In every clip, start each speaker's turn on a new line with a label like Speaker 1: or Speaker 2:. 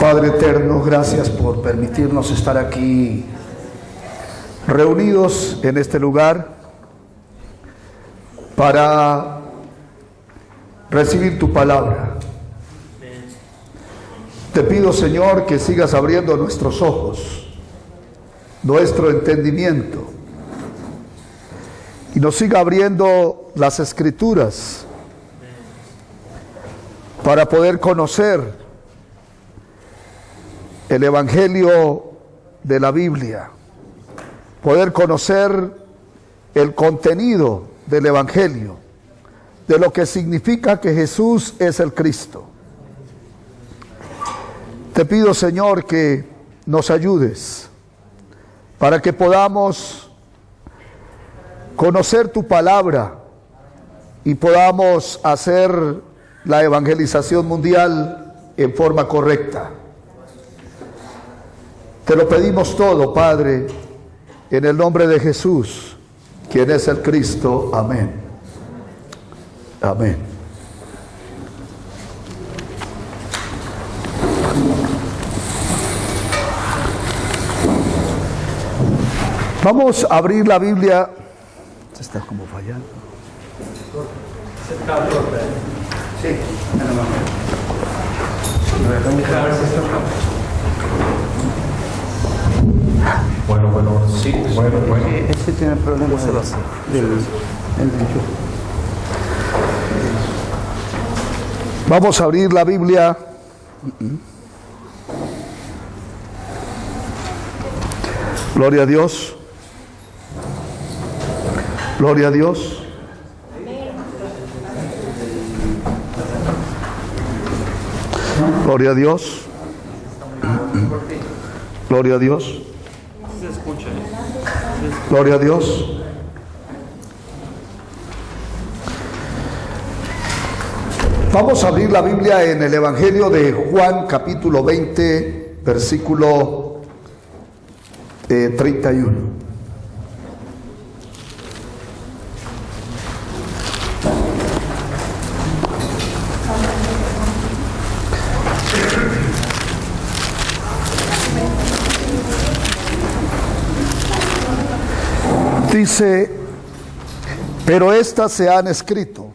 Speaker 1: Padre eterno, gracias por permitirnos estar aquí reunidos en este lugar para recibir tu palabra. Te pido, Señor, que sigas abriendo nuestros ojos, nuestro entendimiento, y nos siga abriendo las Escrituras para poder conocer el Evangelio de la Biblia, poder conocer el contenido del Evangelio, de lo que significa que Jesús es el Cristo. Te pido, Señor, que nos ayudes para que podamos conocer tu palabra y podamos hacer la evangelización mundial en forma correcta. Te lo pedimos todo, Padre, en el nombre de Jesús, quien es el Cristo. Amén. Amén. Vamos a abrir la Biblia. Se está como fallando. Sí,
Speaker 2: Bueno, sí. Bueno.
Speaker 1: Ese tiene problemas del enchufe. Vamos a abrir la Biblia. Gloria a Dios. Gloria a Dios. Gloria a Dios. Gloria a Dios. Gloria a Dios. Vamos a abrir la Biblia en el Evangelio de Juan, capítulo 20, versículo 31. Dice, pero estas se han escrito.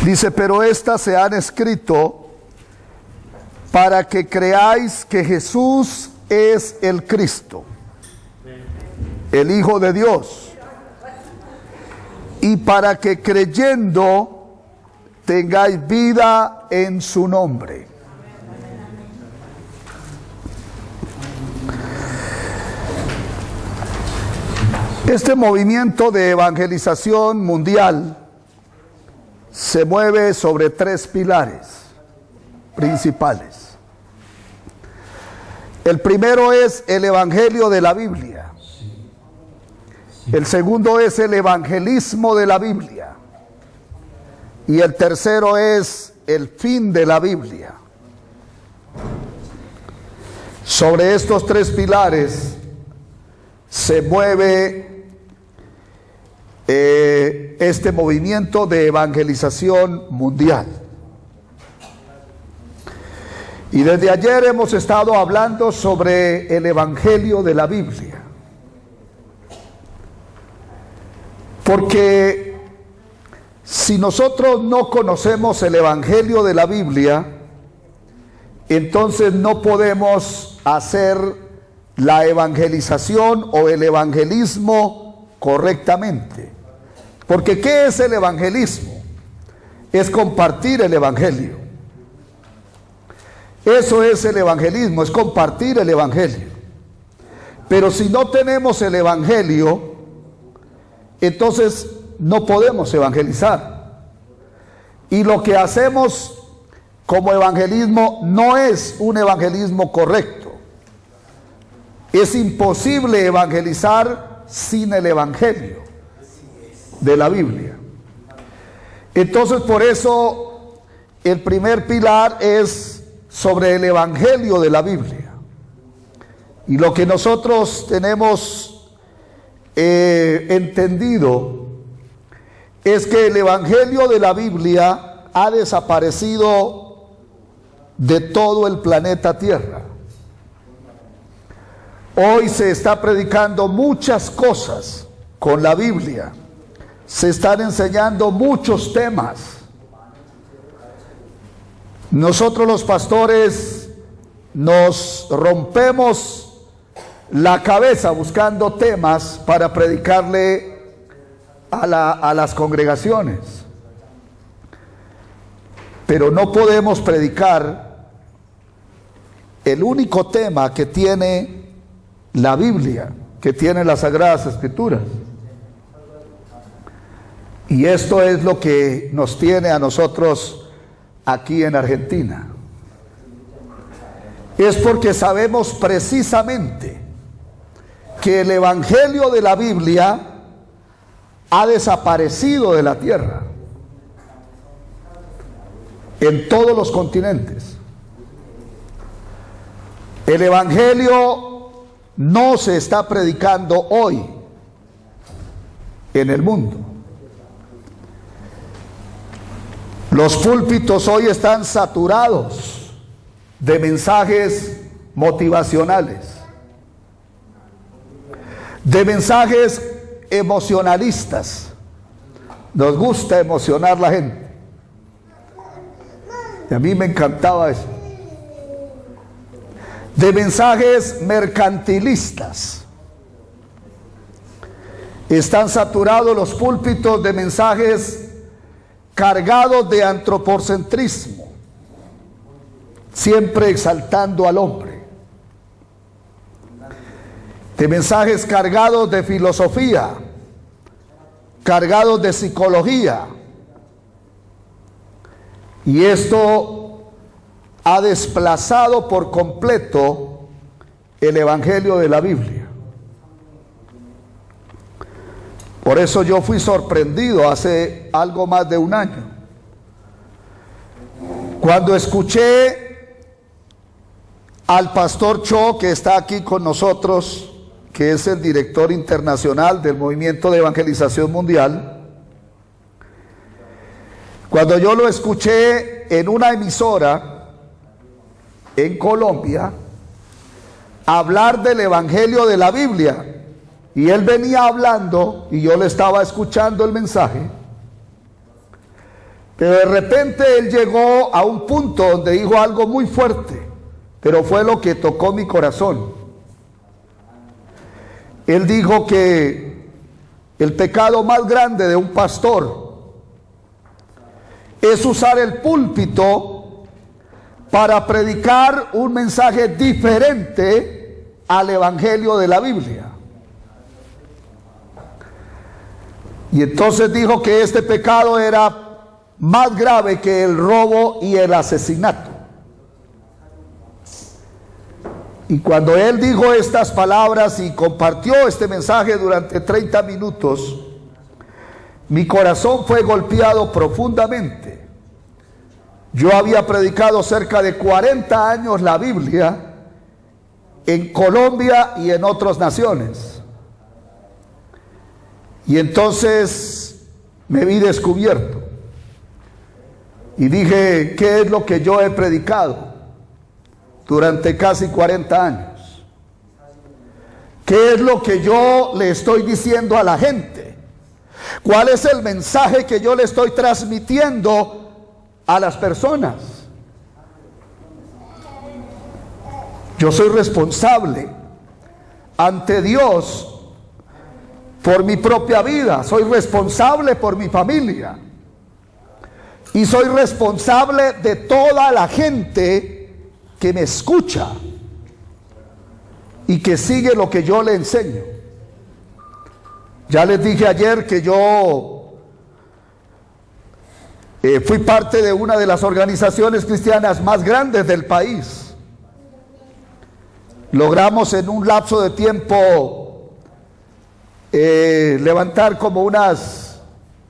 Speaker 1: Dice, pero estas se han escrito para que creáis que Jesús es el Cristo, el Hijo de Dios, y para que creyendo tengáis vida en su nombre. Este movimiento de evangelización mundial se mueve sobre tres pilares principales. El primero es el Evangelio de la Biblia. El segundo es el evangelismo de la Biblia. Y el tercero es el fin de la Biblia. Sobre estos tres pilares se mueve este movimiento de evangelización mundial. Y desde ayer hemos estado hablando sobre el Evangelio de la Biblia. Porque si nosotros no conocemos el Evangelio de la Biblia, entonces no podemos hacer la evangelización o el evangelismo correctamente. Porque ¿qué es el evangelismo? Es compartir el evangelio. Eso es el evangelismo, es compartir el evangelio. Pero si no tenemos el evangelio, entonces no podemos evangelizar. Y lo que hacemos como evangelismo no es un evangelismo correcto. Es imposible evangelizar sin el evangelio de la Biblia. Entonces, por eso el primer pilar es sobre el Evangelio de la Biblia. Y lo que nosotros tenemos entendido es que el Evangelio de la Biblia ha desaparecido de todo el planeta Tierra. Hoy se está predicando muchas cosas con la Biblia. Se están enseñando muchos temas. Nosotros los pastores nos rompemos la cabeza buscando temas para predicarle a las congregaciones. Pero no podemos predicar el único tema que tiene la Biblia, que tiene las Sagradas Escrituras. Y esto es lo que nos tiene a nosotros aquí en Argentina. Es porque sabemos precisamente que el Evangelio de la Biblia ha desaparecido de la tierra, en todos los continentes. El Evangelio no se está predicando hoy en el mundo. Los púlpitos hoy están saturados de mensajes motivacionales, de mensajes emocionalistas. Nos gusta emocionar a la gente. Y a mí me encantaba eso. De mensajes mercantilistas. Están saturados los púlpitos de mensajes cargados de antropocentrismo, siempre exaltando al hombre. De mensajes cargados de filosofía, cargados de psicología. Y esto ha desplazado por completo el Evangelio de la Biblia. Por eso yo fui sorprendido hace algo más de un año, cuando escuché al pastor Cho, que está aquí con nosotros, que es el director internacional del Movimiento de Evangelización Mundial. Cuando yo lo escuché en una emisora en Colombia hablar del Evangelio de la Biblia, y él venía hablando y yo le estaba escuchando el mensaje, pero de repente él llegó a un punto donde dijo algo muy fuerte, pero fue lo que tocó mi corazón. Él dijo que el pecado más grande de un pastor es usar el púlpito para predicar un mensaje diferente al Evangelio de la Biblia. Y entonces dijo que este pecado era más grave que el robo y el asesinato. Y cuando él dijo estas palabras y compartió este mensaje durante 30 minutos, mi corazón fue golpeado profundamente. Yo había predicado cerca de 40 años la Biblia en Colombia y en otras naciones. Y entonces me vi descubierto. Y dije, ¿qué es lo que yo he predicado durante casi 40 años? ¿Qué es lo que yo le estoy diciendo a la gente? ¿Cuál es el mensaje que yo le estoy transmitiendo a las personas? Yo soy responsable ante Dios por mi propia vida, soy responsable por mi familia y soy responsable de toda la gente que me escucha y que sigue lo que yo le enseño. Ya les dije ayer que yo fui parte de una de las organizaciones cristianas más grandes del país. Logramos en un lapso de tiempo levantar como unas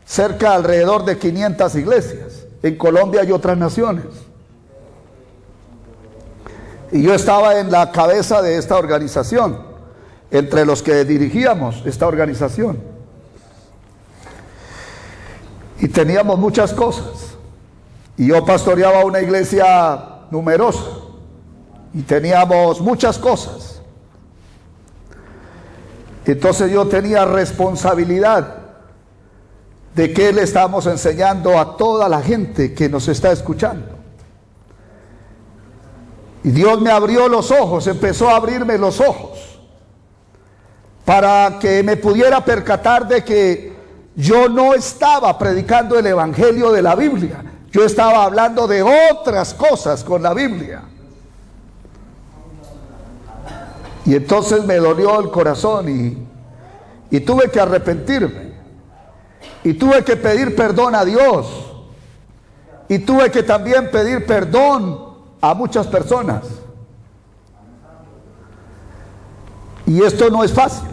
Speaker 1: cerca alrededor de 500 iglesias en Colombia y otras naciones. Y yo estaba en la cabeza de esta organización, entre los que dirigíamos esta organización. y teníamos muchas cosas. Y yo pastoreaba una iglesia numerosa y teníamos muchas cosas. Entonces yo tenía responsabilidad de qué le estamos enseñando a toda la gente que nos está escuchando. Y Dios me abrió los ojos, empezó a abrirme los ojos para que me pudiera percatar de que yo no estaba predicando el evangelio de la Biblia. Yo estaba hablando de otras cosas con la Biblia. Y entonces me dolió el corazón y tuve que arrepentirme. Y tuve que pedir perdón a Dios. Y tuve que también pedir perdón a muchas personas. Y esto no es fácil.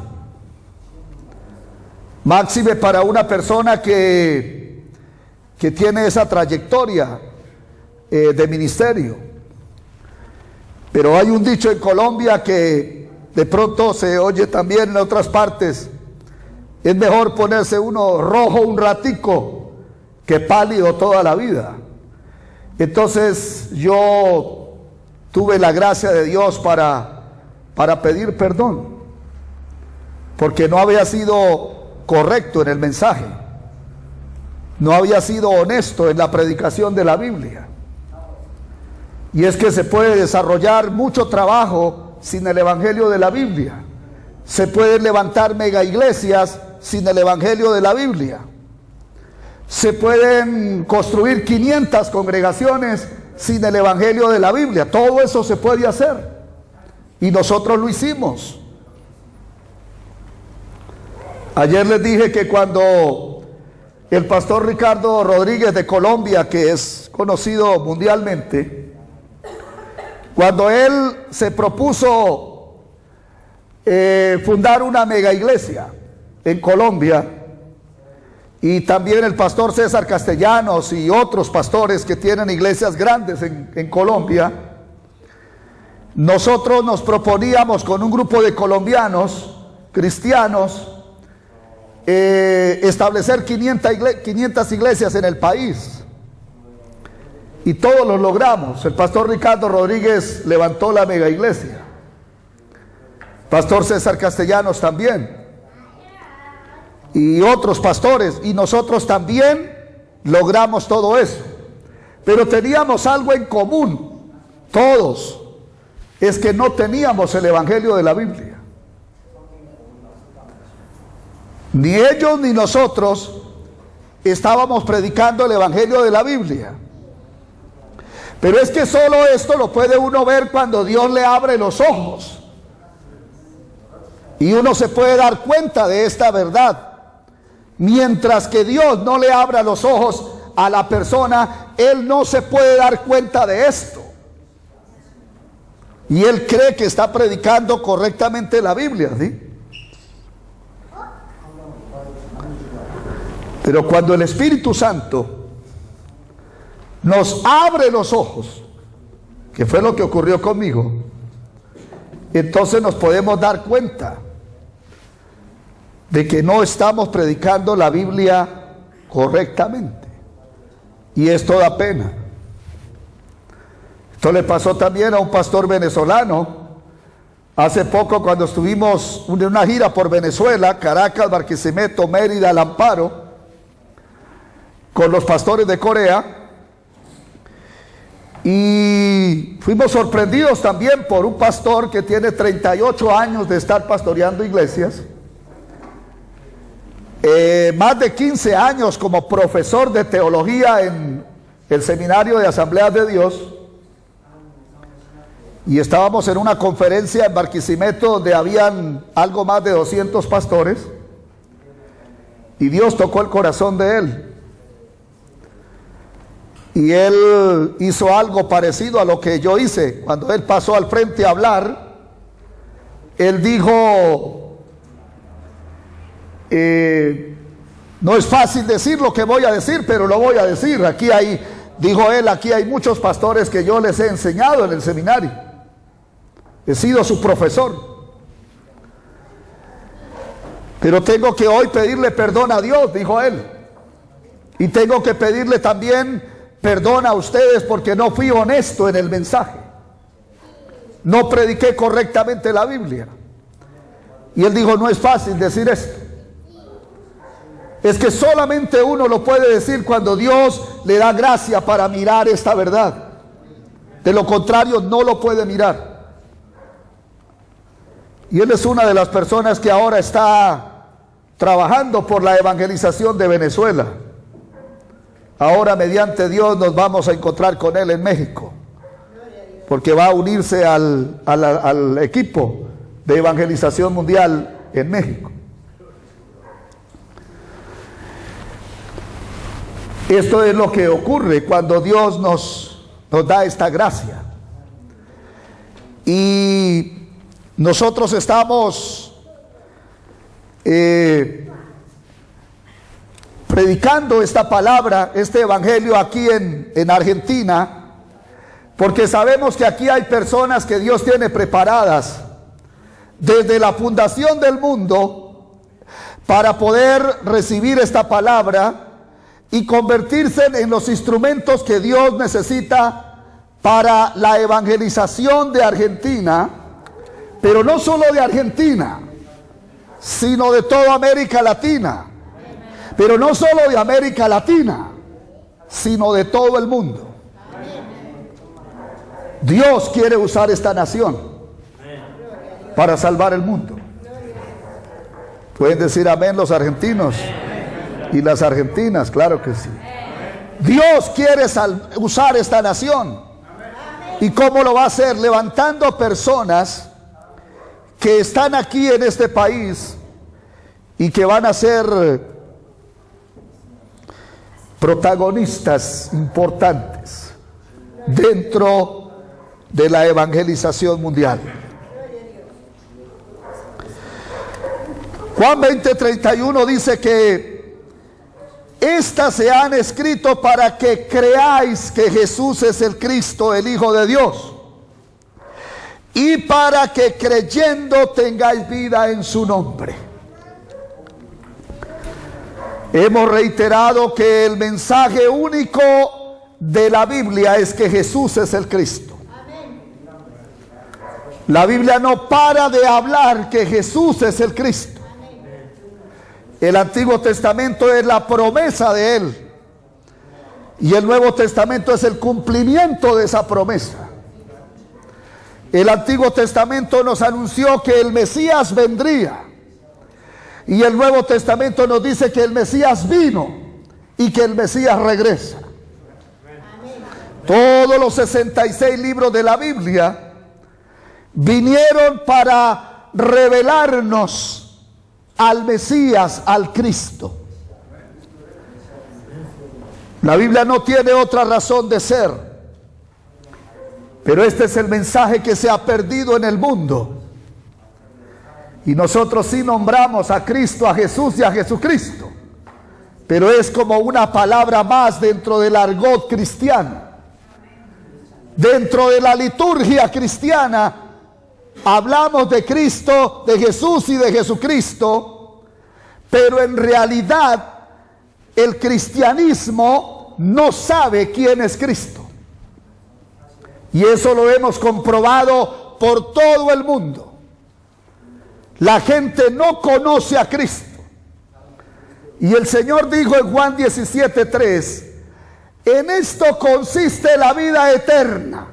Speaker 1: Máxime para una persona que tiene esa trayectoria de ministerio. Pero hay un dicho en Colombia que de pronto se oye también en otras partes: es mejor ponerse uno rojo un ratico que pálido toda la vida. Entonces yo tuve la gracia de Dios para pedir perdón, porque no había sido correcto en el mensaje, no había sido honesto en la predicación de la Biblia. Y es que se puede desarrollar mucho trabajo sin el evangelio de la Biblia. Se pueden levantar mega iglesias sin el evangelio de la Biblia. Se pueden construir 500 congregaciones sin el evangelio de la Biblia. Todo eso se puede hacer. Y nosotros lo hicimos. Ayer les dije que cuando el pastor Ricardo Rodríguez de Colombia, que es conocido mundialmente, cuando él se propuso fundar una mega iglesia en Colombia, y también el pastor César Castellanos y otros pastores que tienen iglesias grandes en Colombia, nosotros nos proponíamos con un grupo de colombianos cristianos establecer 500 iglesias en el país. Y todos lo logramos. El pastor Ricardo Rodríguez levantó la mega iglesia, pastor César Castellanos también, y otros pastores, y nosotros también logramos todo eso. Pero teníamos algo en común, todos, es que no teníamos el evangelio de la Biblia. Ni ellos ni nosotros estábamos predicando el evangelio de la Biblia. Pero es que solo esto lo puede uno ver cuando Dios le abre los ojos, y uno se puede dar cuenta de esta verdad. Mientras que Dios no le abra los ojos a la persona, él no se puede dar cuenta de esto. Y él cree que está predicando correctamente la Biblia, ¿sí? Pero cuando el Espíritu Santo nos abre los ojos, que fue lo que ocurrió conmigo, entonces nos podemos dar cuenta de que no estamos predicando la Biblia correctamente. Y esto da pena. Esto le pasó también a un pastor venezolano hace poco, cuando estuvimos en una gira por Venezuela, Caracas, Barquisimeto, Mérida, El Amparo, con los pastores de Corea. Y fuimos sorprendidos también por un pastor que tiene 38 años de estar pastoreando iglesias, más de 15 años como profesor de teología en el Seminario de Asambleas de Dios. Y estábamos en una conferencia en Barquisimeto donde habían algo más de 200 pastores, y Dios tocó el corazón de él. Y él hizo algo parecido a lo que yo hice. Cuando él pasó al frente a hablar, él dijo: no es fácil decir lo que voy a decir, pero lo voy a decir. Aquí hay, dijo él, aquí hay muchos pastores que yo les he enseñado en el seminario. He sido su profesor. Pero tengo que hoy pedirle perdón a Dios, dijo él. Y tengo que pedirle también perdón a ustedes porque no fui honesto en el mensaje. No prediqué correctamente la Biblia. Y él dijo, no es fácil decir esto. Es que solamente uno lo puede decir cuando Dios le da gracia para mirar esta verdad. De lo contrario, no lo puede mirar. Y él es una de las personas que ahora está trabajando por la evangelización de Venezuela. Ahora, mediante Dios, nos vamos a encontrar con él en México, porque va a unirse al equipo de evangelización mundial en México. Esto es lo que ocurre cuando Dios nos da esta gracia. Y nosotros estamos predicando esta palabra, este evangelio aquí en Argentina, porque sabemos que aquí hay personas que Dios tiene preparadas desde la fundación del mundo para poder recibir esta palabra y convertirse en los instrumentos que Dios necesita para la evangelización de Argentina, pero no solo de Argentina, sino de toda América Latina. Pero no solo de América Latina, sino de todo el mundo. Dios quiere usar esta nación para salvar el mundo. Pueden decir amén los argentinos y las argentinas, claro que sí. Dios quiere usar esta nación. ¿Y cómo lo va a hacer? Levantando personas que están aquí en este país y que van a ser protagonistas importantes dentro de la evangelización mundial. Juan 20:31 dice que estas se han escrito para que creáis que Jesús es el Cristo, el Hijo de Dios, y para que creyendo tengáis vida en su nombre. Hemos reiterado que el mensaje único de la Biblia es que Jesús es el Cristo. La Biblia no para de hablar que Jesús es el Cristo. El Antiguo Testamento es la promesa de Él, y el Nuevo Testamento es el cumplimiento de esa promesa. El Antiguo Testamento nos anunció que el Mesías vendría, y el Nuevo Testamento nos dice que el Mesías vino y que el Mesías regresa. Todos los 66 libros de la Biblia vinieron para revelarnos al Mesías, al Cristo. La Biblia no tiene otra razón de ser, pero este es el mensaje que se ha perdido en el mundo. Y nosotros sí nombramos a Cristo, a Jesús y a Jesucristo, pero es como una palabra más dentro del argot cristiano. Dentro de la liturgia cristiana hablamos de Cristo, de Jesús y de Jesucristo, pero en realidad el cristianismo no sabe quién es Cristo. Y eso lo hemos comprobado por todo el mundo. La gente no conoce a Cristo. Y el Señor dijo en Juan 17:3, en esto consiste la vida eterna,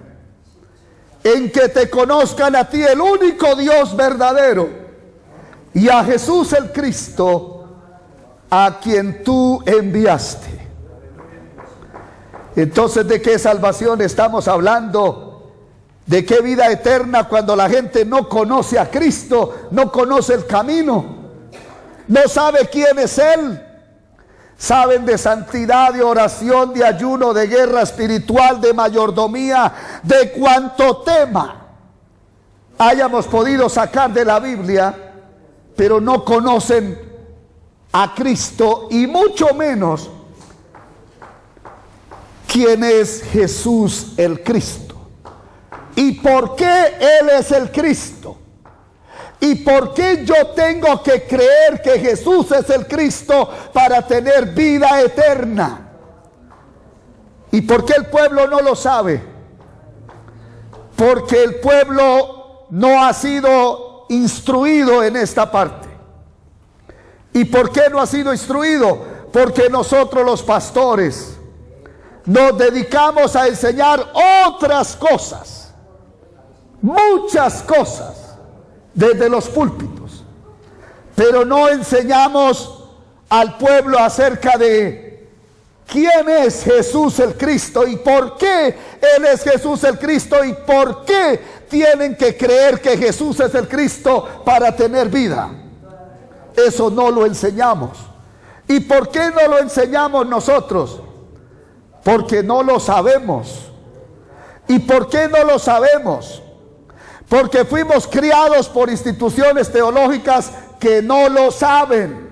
Speaker 1: en que te conozcan a ti, el único Dios verdadero, y a Jesús el Cristo, a quien tú enviaste. Entonces, ¿de qué salvación estamos hablando? ¿De qué vida eterna cuando la gente no conoce a Cristo, no conoce el camino, no sabe quién es Él? Saben de santidad, de oración, de ayuno, de guerra espiritual, de mayordomía, de cuanto tema hayamos podido sacar de la Biblia, pero no conocen a Cristo y mucho menos quién es Jesús el Cristo. ¿Y por qué Él es el Cristo? ¿Y por qué yo tengo que creer que Jesús es el Cristo para tener vida eterna? ¿Y por qué el pueblo no lo sabe? Porque el pueblo no ha sido instruido en esta parte. ¿Y por qué no ha sido instruido? Porque nosotros los pastores nos dedicamos a enseñar otras cosas, muchas cosas, desde los púlpitos, pero no enseñamos al pueblo acerca de quién es Jesús el Cristo y por qué Él es Jesús el Cristo y por qué tienen que creer que Jesús es el Cristo para tener vida. Eso no lo enseñamos. ¿Y por qué no lo enseñamos nosotros? Porque no lo sabemos. ¿Y por qué no lo sabemos? Porque fuimos criados por instituciones teológicas que no lo saben.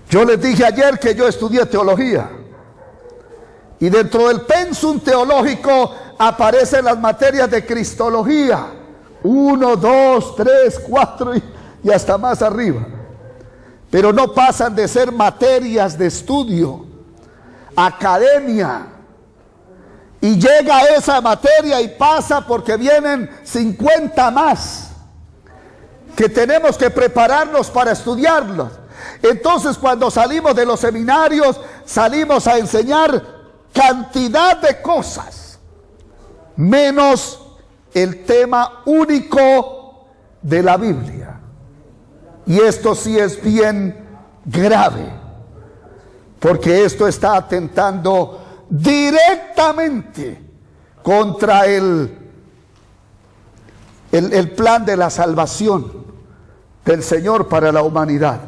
Speaker 1: Yo les dije ayer que yo estudié teología. Y dentro del pensum teológico aparecen las materias de cristología. 1, 2, 3, 4 y hasta más arriba. Pero no pasan de ser materias de estudio, academia. Y llega esa materia y pasa porque vienen 50 más que tenemos que prepararnos para estudiarlos. Entonces, cuando salimos de los seminarios, salimos a enseñar cantidad de cosas, menos el tema único de la Biblia. Y esto sí es bien grave, porque esto está atentando directamente contra el plan de la salvación del Señor para la humanidad.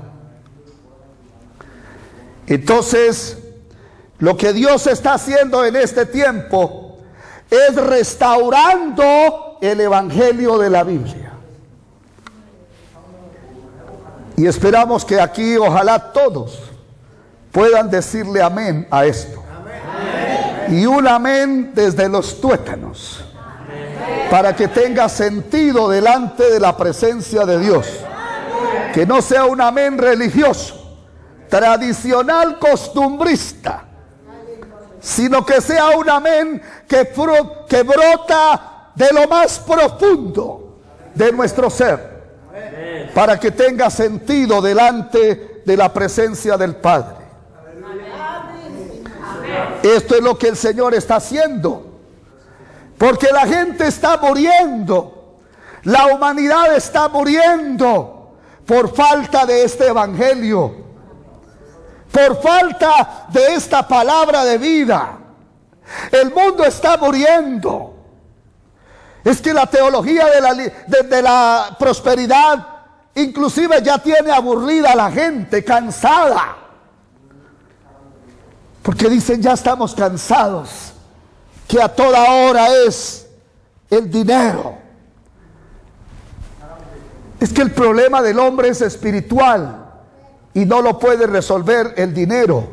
Speaker 1: Entonces, lo que Dios está haciendo en este tiempo es restaurando el evangelio de la Biblia. Y esperamos que aquí, ojalá todos puedan decirle amén a esto. Amén. Y un amén desde los tuétanos, para que tenga sentido delante de la presencia de Dios. Que no sea un amén religioso, tradicional, costumbrista, sino que sea un amén que brota de lo más profundo de nuestro ser, para que tenga sentido delante de la presencia del Padre. Esto es lo que el Señor está haciendo, porque la gente está muriendo, la humanidad está muriendo por falta de este evangelio, por falta de esta palabra de vida. El mundo está muriendo. Es que la teología de la prosperidad inclusive ya tiene aburrida a la gente, cansada. Porque dicen, ya estamos cansados, que a toda hora es el dinero. Es que el problema del hombre es espiritual y no lo puede resolver el dinero.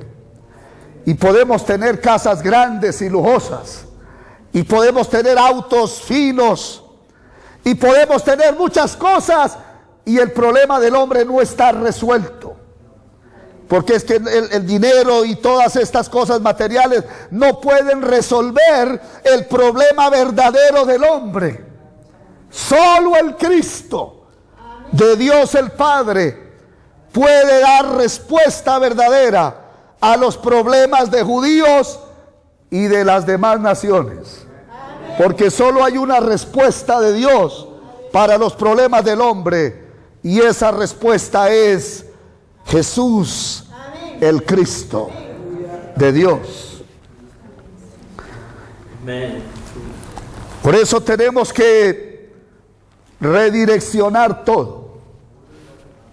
Speaker 1: Y podemos tener casas grandes y lujosas, y podemos tener autos finos, y podemos tener muchas cosas, y el problema del hombre no está resuelto. Porque es que el dinero y todas estas cosas materiales no pueden resolver el problema verdadero del hombre. Solo el Cristo de Dios el Padre puede dar respuesta verdadera a los problemas de judíos y de las demás naciones. Porque solo hay una respuesta de Dios para los problemas del hombre, y esa respuesta es Jesús, el Cristo de Dios. Por eso tenemos que redireccionar todo.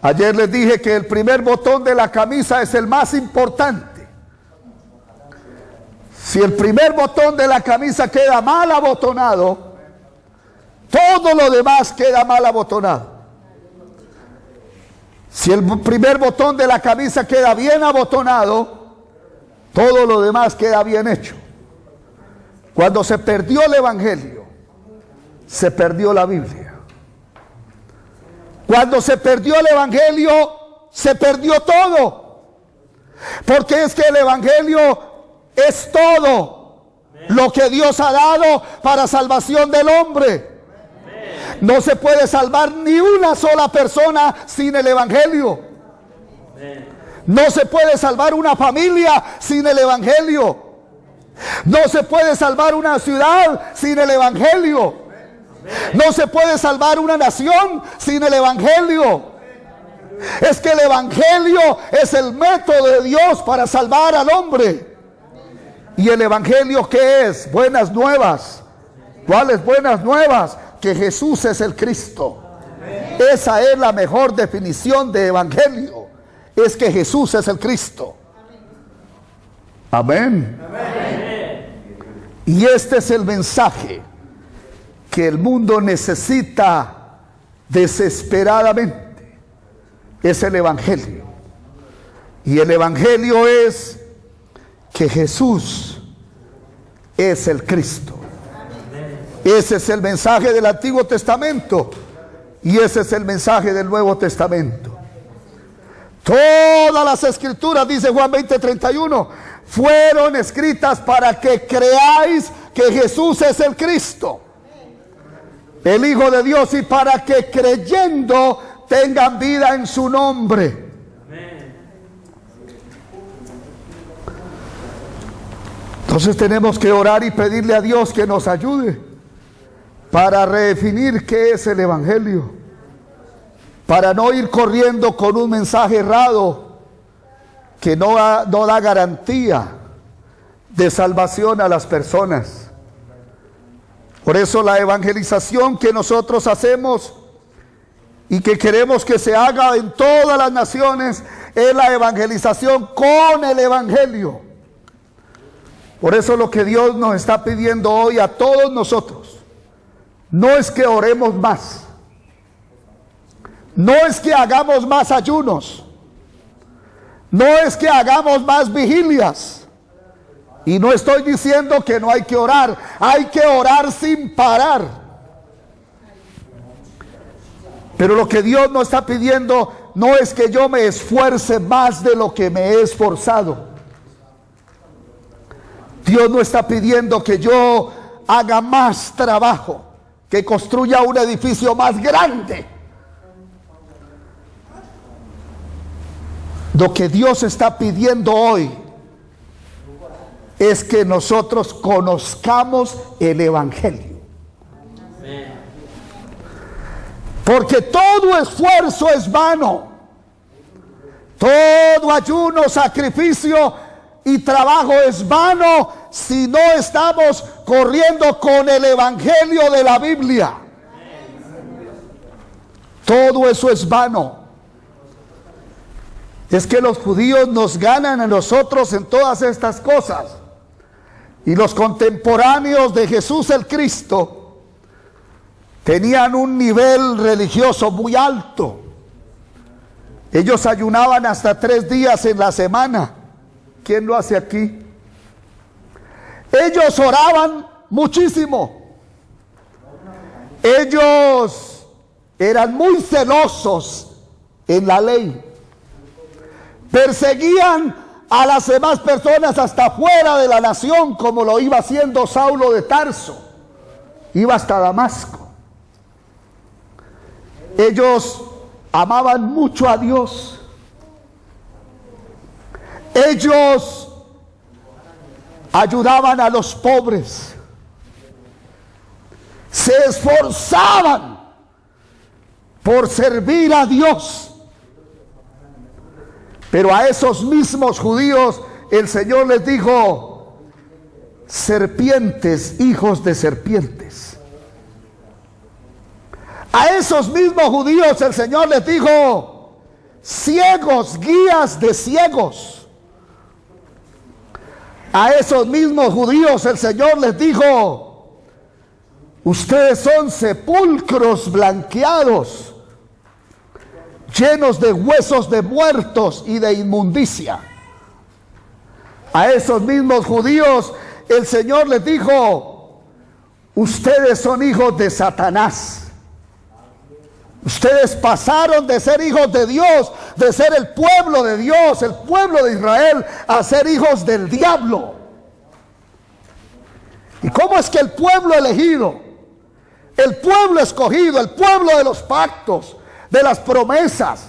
Speaker 1: Ayer les dije que el primer botón de la camisa es el más importante. Si el primer botón de la camisa queda mal abotonado, todo lo demás queda mal abotonado. Si el primer botón de la camisa queda bien abotonado, todo lo demás queda bien hecho. Cuando se perdió el evangelio, se perdió la Biblia. Cuando se perdió el evangelio, se perdió todo. Porque es que el evangelio es todo lo que Dios ha dado para salvación del hombre. No se puede salvar ni una sola persona sin el evangelio. No se puede salvar una familia sin el evangelio. No se puede salvar una ciudad sin el evangelio. No se puede salvar una nación sin el evangelio. Es que el evangelio es el método de Dios para salvar al hombre. ¿Y el evangelio qué es? Buenas nuevas. ¿Cuáles buenas nuevas? Que Jesús es el Cristo. Esa es la mejor definición de evangelio. Es que Jesús es el Cristo. Amén. Y este es el mensaje que el mundo necesita desesperadamente. Es el evangelio. Y el evangelio es que Jesús es el Cristo. Ese es el mensaje del Antiguo Testamento y ese es el mensaje del Nuevo Testamento. Todas las escrituras, dice Juan 20:31, fueron escritas para que creáis que Jesús es el Cristo, el Hijo de Dios, y para que creyendo tengan vida en su nombre. Entonces tenemos que orar y pedirle a Dios que nos ayude para redefinir qué es el evangelio, para no ir corriendo con un mensaje errado que no da garantía de salvación a las personas. Por eso la evangelización que nosotros hacemos y que queremos que se haga en todas las naciones es la evangelización con el evangelio. Por eso lo que Dios nos está pidiendo hoy a todos nosotros no es que oremos más, no es que hagamos más ayunos, no es que hagamos más vigilias. Y no estoy diciendo que no hay que orar sin parar. Pero lo que Dios nos está pidiendo no es que yo me esfuerce más de lo que me he esforzado. Dios no está pidiendo que yo haga más trabajo, que construya un edificio más grande. Lo que Dios está pidiendo hoy es que nosotros conozcamos el evangelio. Porque todo esfuerzo es vano. Todo ayuno, sacrificio y trabajo es vano si no estamos corriendo con el evangelio de la Biblia. Todo eso es vano. Es que los judíos nos ganan a nosotros en todas estas cosas. Y los contemporáneos de Jesús el Cristo tenían un nivel religioso muy alto. Ellos ayunaban hasta 3 días en la semana. ¿Quién lo hace aquí? Ellos oraban muchísimo. Ellos eran muy celosos en la ley. Perseguían a las demás personas hasta fuera de la nación, como lo iba haciendo Saulo de Tarso. Iba hasta Damasco. Ellos amaban mucho a Dios. Ellos ayudaban a los pobres. Se esforzaban por servir a Dios. Pero a esos mismos judíos el Señor les dijo: serpientes, hijos de serpientes. A esos mismos judíos el Señor les dijo: ciegos, guías de ciegos. A esos mismos judíos el Señor les dijo: ustedes son sepulcros blanqueados, llenos de huesos de muertos y de inmundicia. A esos mismos judíos el Señor les dijo: ustedes son hijos de Satanás. Ustedes pasaron de ser hijos de Dios, de ser el pueblo de Dios, el pueblo de Israel, a ser hijos del diablo. ¿Y cómo es que el pueblo elegido, el pueblo escogido, el pueblo de los pactos, de las promesas,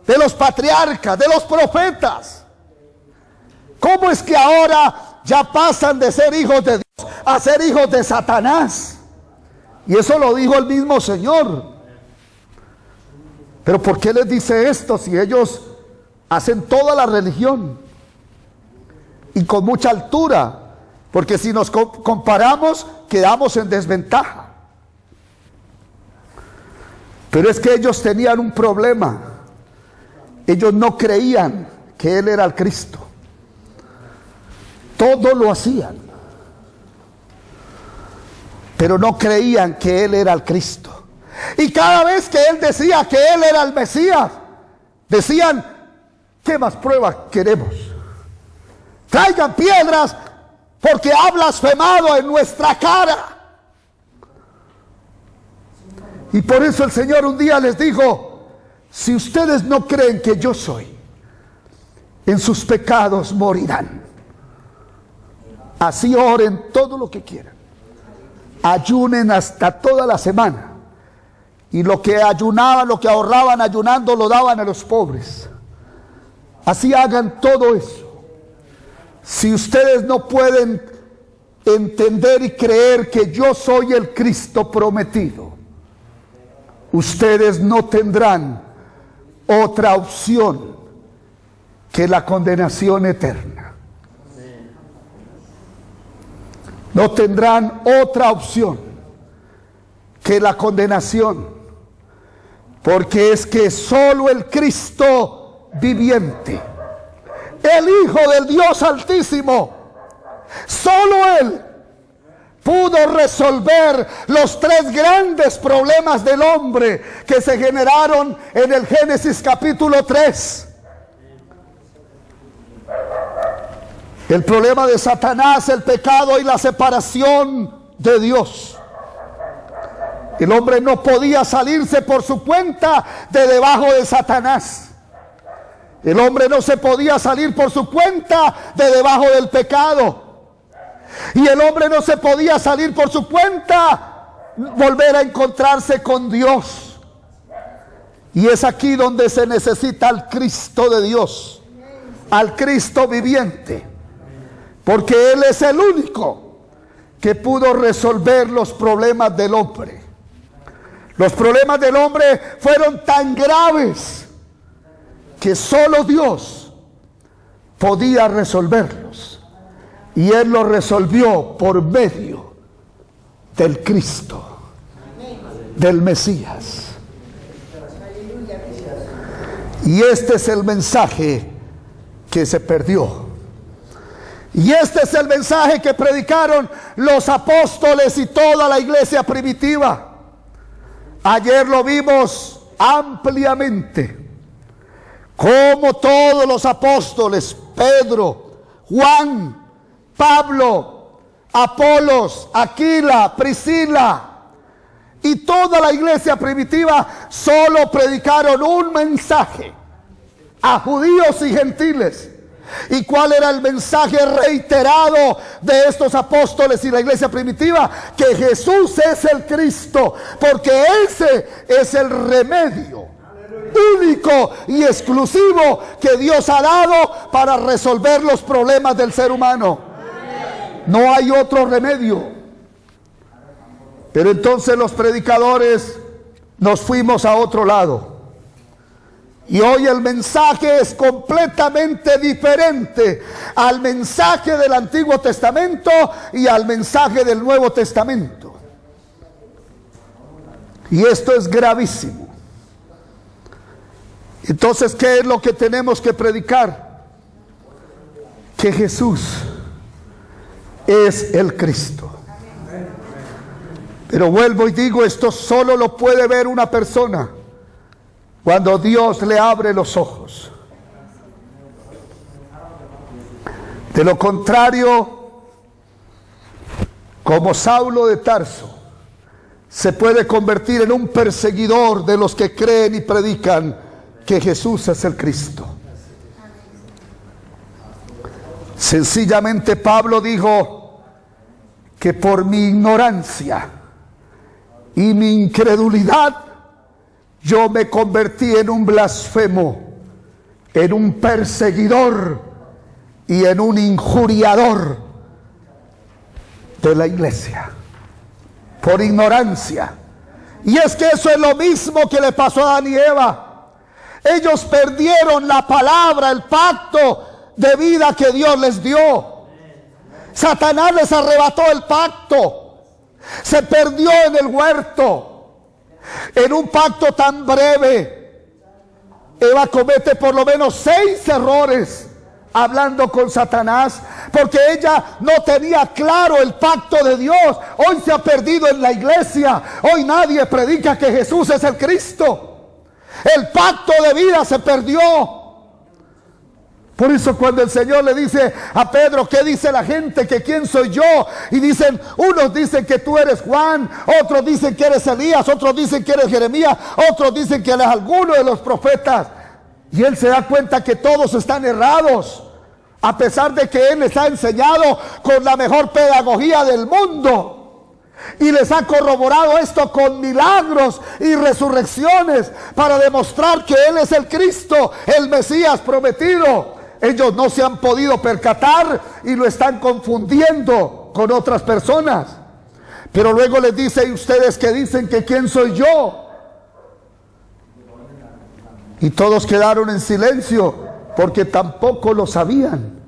Speaker 1: de los patriarcas, de los profetas, cómo es que ahora ya pasan de ser hijos de Dios a ser hijos de Satanás? Y eso lo dijo el mismo Señor. Pero ¿por qué les dice esto si ellos hacen toda la religión? Y con mucha altura. Porque si nos comparamos, quedamos en desventaja. Pero es que ellos tenían un problema. Ellos no creían que Él era el Cristo. Todo lo hacían, pero no creían que Él era el Cristo. Y cada vez que Él decía que Él era el Mesías, decían: ¿qué más pruebas queremos? Traigan piedras porque ha blasfemado en nuestra cara. Y por eso el Señor un día les dijo: si ustedes no creen que yo soy, en sus pecados morirán. Así oren todo lo que quieran, ayunen hasta toda la semana, y lo que ayunaban, lo que ahorraban ayunando, lo daban a los pobres. Así hagan todo eso. Si ustedes no pueden entender y creer que yo soy el Cristo prometido, ustedes no tendrán otra opción que la condenación eterna. No tendrán otra opción que la condenación, porque es que solo el Cristo viviente, el Hijo del Dios Altísimo, solo Él pudo resolver los tres grandes problemas del hombre que se generaron en el Génesis capítulo 3. El problema de Satanás, el pecado y la separación de Dios. El hombre no podía salirse por su cuenta de debajo de Satanás. El hombre no se podía salir por su cuenta de debajo del pecado. Y el hombre no se podía salir por su cuenta volver a encontrarse con Dios. Y es aquí donde se necesita al Cristo de Dios, al Cristo viviente. Porque Él es el único que pudo resolver los problemas del hombre. Los problemas del hombre fueron tan graves que solo Dios podía resolverlos. Y Él los resolvió por medio del Cristo, del Mesías. Y este es el mensaje que se perdió. Y este es el mensaje que predicaron los apóstoles y toda la iglesia primitiva. Ayer lo vimos ampliamente, como todos los apóstoles, Pedro, Juan, Pablo, Apolos, Aquila, Priscila y toda la iglesia primitiva solo predicaron un mensaje a judíos y gentiles. ¿Y cuál era el mensaje reiterado de estos apóstoles y la iglesia primitiva? Que Jesús es el Cristo, porque ese es el remedio único y exclusivo que Dios ha dado para resolver los problemas del ser humano. No hay otro remedio. Pero entonces los predicadores nos fuimos a otro lado. Y hoy el mensaje es completamente diferente al mensaje del Antiguo Testamento y al mensaje del Nuevo Testamento. Y esto es gravísimo. Entonces, ¿qué es lo que tenemos que predicar? Que Jesús es el Cristo. Pero vuelvo y digo, esto solo lo puede ver una persona cuando Dios le abre los ojos. De lo contrario, como Saulo de Tarso, se puede convertir en un perseguidor de los que creen y predican que Jesús es el Cristo. Sencillamente Pablo dijo que por mi ignorancia y mi incredulidad yo me convertí en un blasfemo, en un perseguidor y en un injuriador de la iglesia. Por ignorancia. Y es que eso es lo mismo que le pasó a Adán y Eva. Ellos perdieron la palabra, el pacto de vida que Dios les dio. Satanás les arrebató el pacto. Se perdió en el huerto. En un pacto tan breve, Eva comete por lo menos 6 errores hablando con Satanás, porque ella no tenía claro el pacto de Dios. Hoy se ha perdido en la iglesia. Hoy nadie predica que Jesús es el Cristo. El pacto de vida se perdió. Por eso cuando el Señor le dice a Pedro, ¿qué dice la gente? ¿Que quién soy yo? Y dicen, unos dicen que tú eres Juan, otros dicen que eres Elías, otros dicen que eres Jeremías, otros dicen que eres alguno de los profetas. Y él se da cuenta que todos están errados, a pesar de que él les ha enseñado con la mejor pedagogía del mundo. Y les ha corroborado esto con milagros y resurrecciones para demostrar que él es el Cristo, el Mesías prometido. Ellos no se han podido percatar y lo están confundiendo con otras personas. Pero luego les dice, ¿y ustedes qué dicen? ¿Que quién soy yo? Y todos quedaron en silencio porque tampoco lo sabían.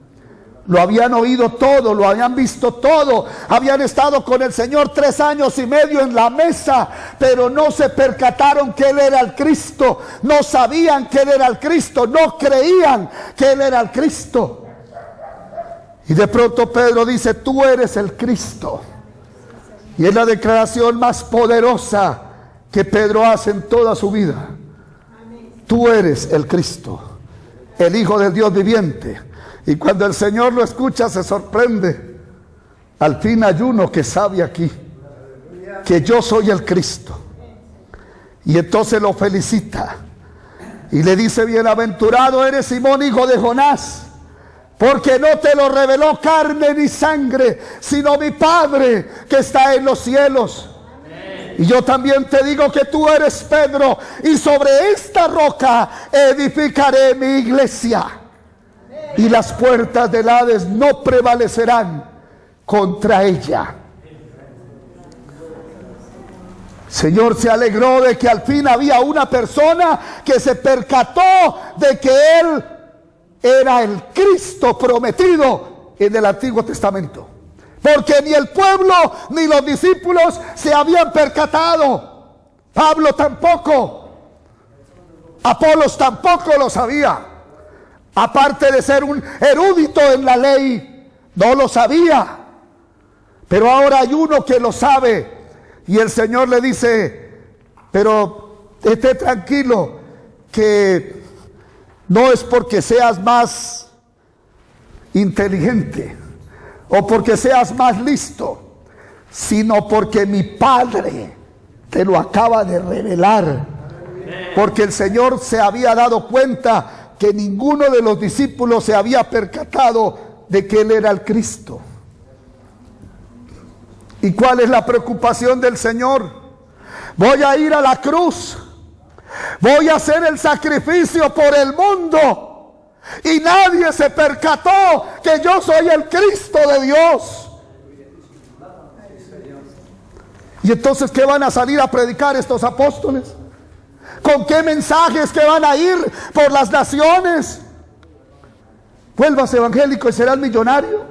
Speaker 1: Lo habían oído todo, lo habían visto todo. Habían estado con el Señor 3 años y medio en la mesa, pero no se percataron que Él era el Cristo. No sabían que Él era el Cristo, no creían que Él era el Cristo. Y de pronto Pedro dice, tú eres el Cristo. Y es la declaración más poderosa que Pedro hace en toda su vida. Tú eres el Cristo, el Hijo del Dios viviente. Y cuando el Señor lo escucha se sorprende. Al fin hay uno que sabe aquí que yo soy el Cristo. Y entonces lo felicita y le dice, bienaventurado eres Simón, hijo de Jonás, porque no te lo reveló carne ni sangre, sino mi Padre que está en los cielos. Y yo también te digo que tú eres Pedro, y sobre esta roca edificaré mi iglesia. Y las puertas del Hades no prevalecerán contra ella. Señor se alegró de que al fin había una persona que se percató de que Él era el Cristo prometido en el Antiguo Testamento. Porque ni el pueblo ni los discípulos se habían percatado. Pablo tampoco. Apolos tampoco lo sabía. Aparte de ser un erudito en la ley, no lo sabía. Pero ahora hay uno que lo sabe. Y el Señor le dice, pero esté tranquilo, que no es porque seas más inteligente o porque seas más listo, sino porque mi Padre te lo acaba de revelar. Porque el Señor se había dado cuenta que ninguno de los discípulos se había percatado de que Él era el Cristo. ¿Y cuál es la preocupación del Señor? Voy a ir a la cruz, voy a hacer el sacrificio por el mundo, y nadie se percató que yo soy el Cristo de Dios. Y entonces, ¿qué van a salir a predicar estos apóstoles? ¿Con qué mensajes que van a ir por las naciones? Vuélvase evangélico y serás millonario.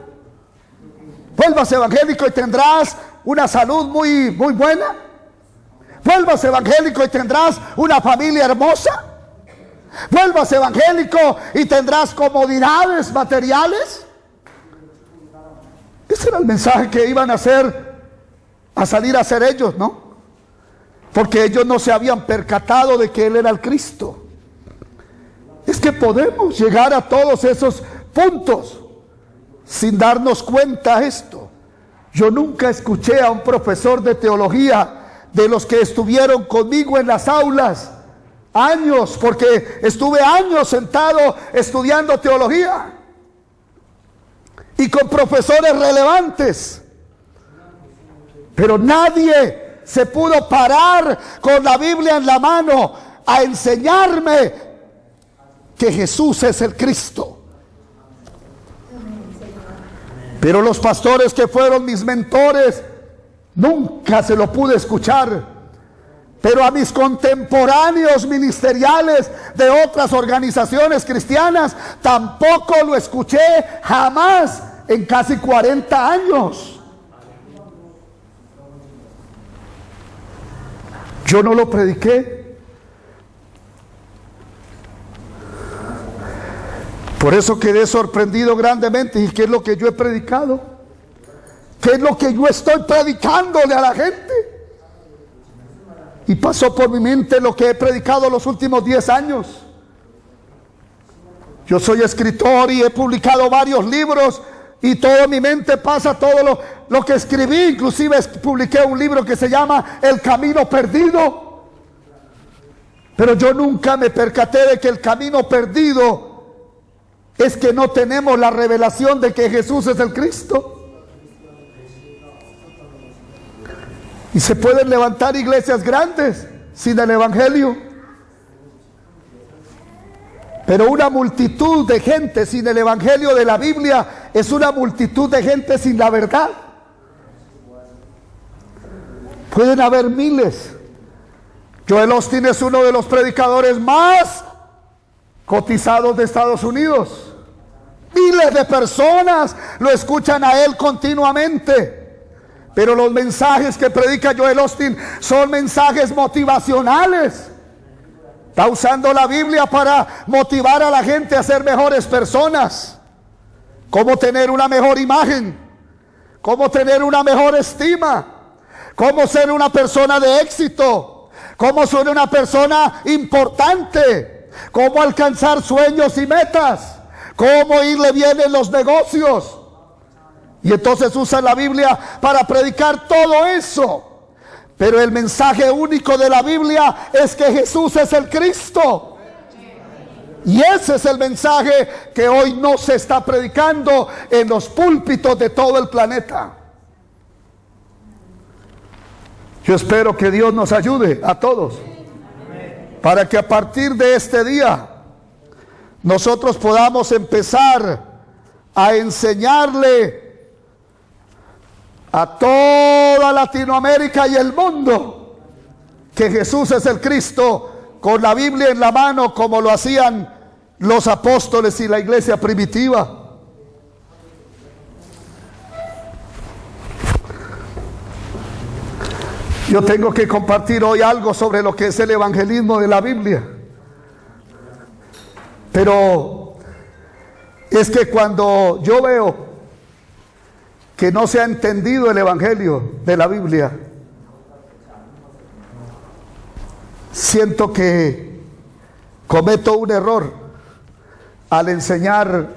Speaker 1: Vuélvase evangélico y tendrás una salud muy buena. Vuélvase evangélico y tendrás una familia hermosa. Vuélvase evangélico y tendrás comodidades materiales. Ese era el mensaje que iban a salir a hacer ellos, ¿no? Porque ellos no se habían percatado de que Él era el Cristo. Es que podemos llegar a todos esos puntos sin darnos cuenta de esto. Yo nunca escuché a un profesor de teología de los que estuvieron conmigo en las aulas, años, porque estuve años sentado estudiando teología y con profesores relevantes, pero nadie se pudo parar con la Biblia en la mano a enseñarme que Jesús es el Cristo. Pero los pastores que fueron mis mentores, nunca se lo pude escuchar. Pero a mis contemporáneos ministeriales de otras organizaciones cristianas, tampoco lo escuché jamás en casi 40 años. Yo no lo prediqué. Por eso quedé sorprendido grandemente. ¿Y qué es lo que yo he predicado? ¿Qué es lo que yo estoy predicándole a la gente? Y pasó por mi mente lo que he predicado los últimos 10 años. Yo soy escritor y he publicado varios libros, y toda mi mente pasa todo lo que escribí. Inclusive publiqué un libro que se llama El Camino Perdido. Pero yo nunca me percaté de que el camino perdido es que no tenemos la revelación de que Jesús es el Cristo. Y se pueden levantar iglesias grandes sin el Evangelio. Pero una multitud de gente sin el Evangelio de la Biblia es una multitud de gente sin la verdad. Pueden haber miles. Joel Osteen es uno de los predicadores más cotizados de Estados Unidos. Miles de personas lo escuchan a él continuamente. Pero los mensajes que predica Joel Osteen son mensajes motivacionales. Está usando la Biblia para motivar a la gente a ser mejores personas. Cómo tener una mejor imagen, cómo tener una mejor estima, cómo ser una persona de éxito, cómo ser una persona importante, cómo alcanzar sueños y metas, cómo irle bien en los negocios. Y entonces usa la Biblia para predicar todo eso. Pero el mensaje único de la Biblia es que Jesús es el Cristo. Y ese es el mensaje que hoy no se está predicando en los púlpitos de todo el planeta. Yo espero que Dios nos ayude a todos, para que a partir de este día nosotros podamos empezar a enseñarle a toda Latinoamérica y el mundo que Jesús es el Cristo, con la Biblia en la mano, como lo hacían los apóstoles y la iglesia primitiva. Yo tengo que compartir hoy algo sobre lo que es el evangelismo de la Biblia. Pero es que cuando yo veo que no se ha entendido el evangelio de la Biblia, siento que cometo un error al enseñar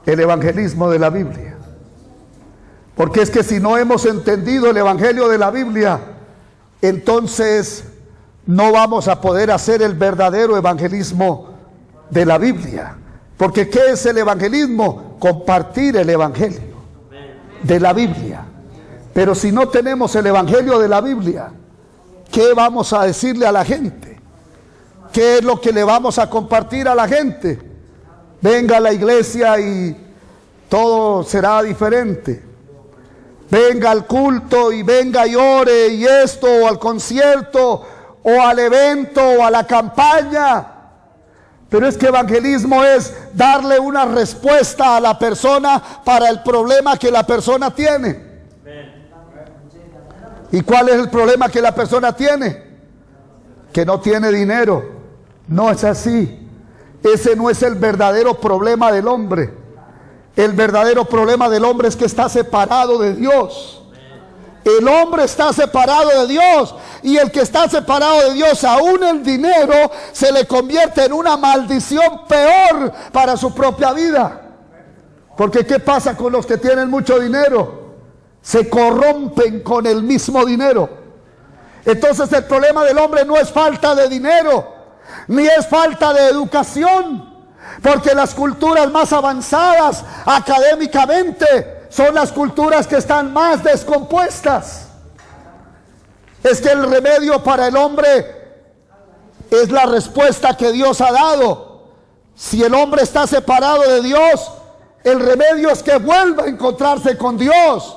Speaker 1: el evangelismo de la Biblia. Porque es que si no hemos entendido el evangelio de la Biblia, entonces no vamos a poder hacer el verdadero evangelismo de la Biblia. Porque ¿qué es el evangelismo? Compartir el evangelio de la Biblia. Pero si no tenemos el evangelio de la Biblia, ¿qué vamos a decirle a la gente? ¿Qué es lo que le vamos a compartir a la gente? Venga a la iglesia y todo será diferente. Venga al culto y venga y ore y esto, o al concierto, o al evento, o a la campaña. Pero es que evangelismo es darle una respuesta a la persona para el problema que la persona tiene. ¿Y cuál es el problema que la persona tiene? Que no tiene dinero. No es así. Ese no es el verdadero problema del hombre. El verdadero problema del hombre es que está separado de Dios. El hombre está separado de Dios, y el que está separado de Dios, aún el dinero se le convierte en una maldición peor para su propia vida. Porque ¿qué pasa con los que tienen mucho dinero? Se corrompen con el mismo dinero. Entonces el problema del hombre no es falta de dinero, ni es falta de educación, porque las culturas más avanzadas académicamente son las culturas que están más descompuestas. Es que el remedio para el hombre es la respuesta que Dios ha dado. Si el hombre está separado de Dios, el remedio es que vuelva a encontrarse con Dios.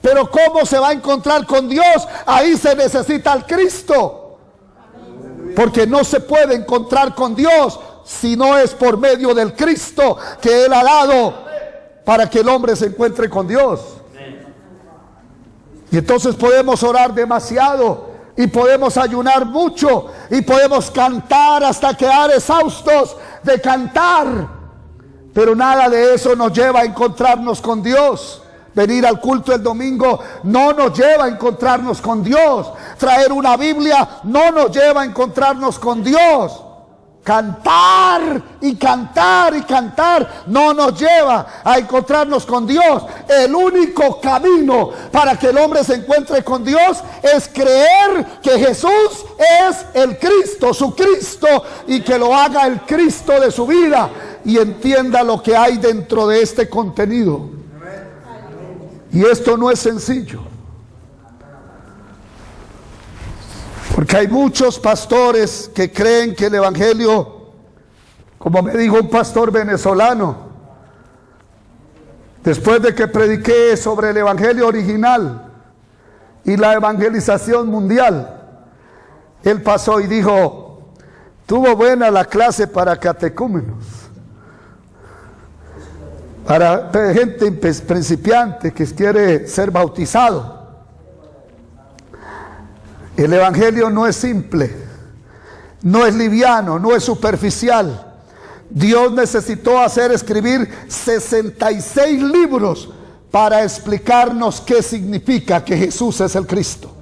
Speaker 1: Pero ¿cómo se va a encontrar con Dios? Ahí se necesita al Cristo. Porque no se puede encontrar con Dios si no es por medio del Cristo que Él ha dado para que el hombre se encuentre con Dios. Y entonces podemos orar demasiado, y podemos ayunar mucho, y podemos cantar hasta quedar exhaustos de cantar, pero nada de eso nos lleva a encontrarnos con Dios. Venir al culto el domingo no nos lleva a encontrarnos con Dios. Traer una Biblia no nos lleva a encontrarnos con Dios. Cantar y cantar y cantar no nos lleva a encontrarnos con Dios. El único camino para que el hombre se encuentre con Dios es creer que Jesús es el Cristo, su Cristo, y que lo haga el Cristo de su vida y entienda lo que hay dentro de este contenido. Y esto no es sencillo, porque hay muchos pastores que creen que el evangelio, como me dijo un pastor venezolano, después de que prediqué sobre el evangelio original y la evangelización mundial, él pasó y dijo: tuvo buena la clase para catecúmenos, para gente principiante que quiere ser bautizado. El evangelio no es simple, no es liviano, no es superficial. Dios necesitó escribir 66 libros para explicarnos qué significa que Jesús es el Cristo.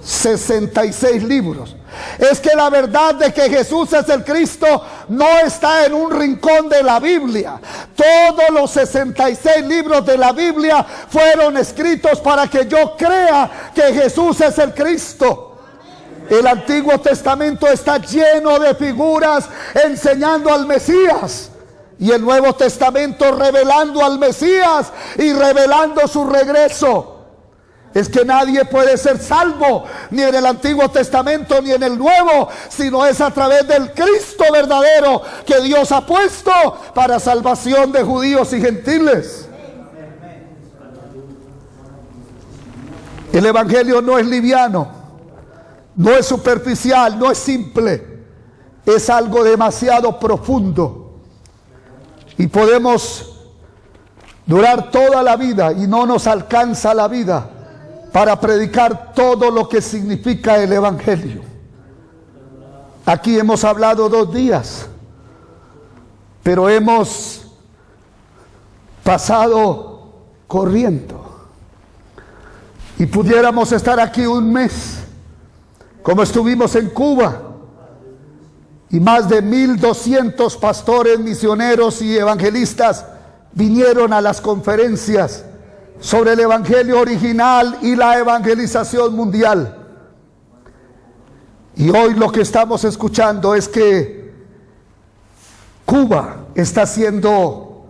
Speaker 1: 66 libros. Es que la verdad de que Jesús es el Cristo no está en un rincón de la Biblia. Todos los 66 libros de la Biblia fueron escritos para que yo crea que Jesús es el Cristo. El Antiguo Testamento está lleno de figuras enseñando al Mesías, y el Nuevo Testamento revelando al Mesías y revelando su regreso. Es que nadie puede ser salvo, ni en el Antiguo Testamento ni en el Nuevo, sino es a través del Cristo verdadero que Dios ha puesto para salvación de judíos y gentiles. El evangelio no es liviano, no es superficial, no es simple, es algo demasiado profundo. Y podemos durar toda la vida y no nos alcanza la vida para predicar todo lo que significa el evangelio. Aquí hemos hablado 2 días, pero hemos pasado corriendo, y pudiéramos estar aquí un mes, como estuvimos en Cuba, y más de 1200 pastores, misioneros y evangelistas vinieron a las conferencias sobre el evangelio original y la evangelización mundial. Y hoy lo que estamos escuchando es que Cuba está siendo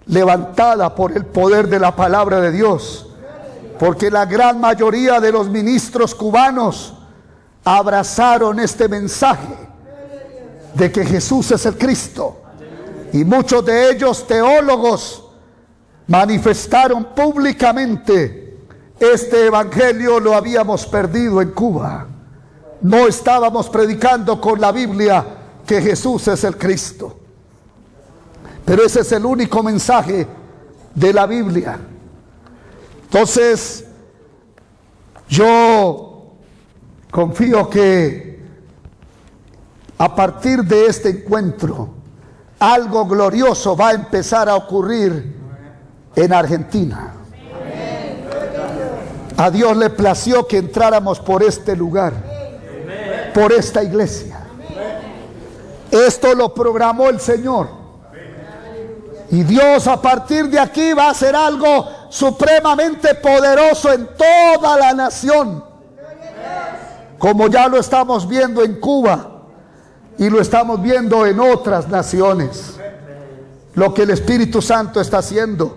Speaker 1: levantada por el poder de la palabra de Dios, porque la gran mayoría de los ministros cubanos abrazaron este mensaje de que Jesús es el Cristo, y muchos de ellos, teólogos, manifestaron públicamente: este evangelio lo habíamos perdido en Cuba. No estábamos predicando con la Biblia que Jesús es el Cristo. Pero ese es el único mensaje de la Biblia. Entonces, yo confío que a partir de este encuentro algo glorioso va a empezar a ocurrir en Argentina. A Dios le plació que entráramos por este lugar, por esta iglesia. Esto lo programó el Señor, y Dios a partir de aquí va a hacer algo supremamente poderoso en toda la nación. como ya lo estamos viendo en Cuba y lo estamos viendo en otras naciones. Lo que el Espíritu Santo está haciendo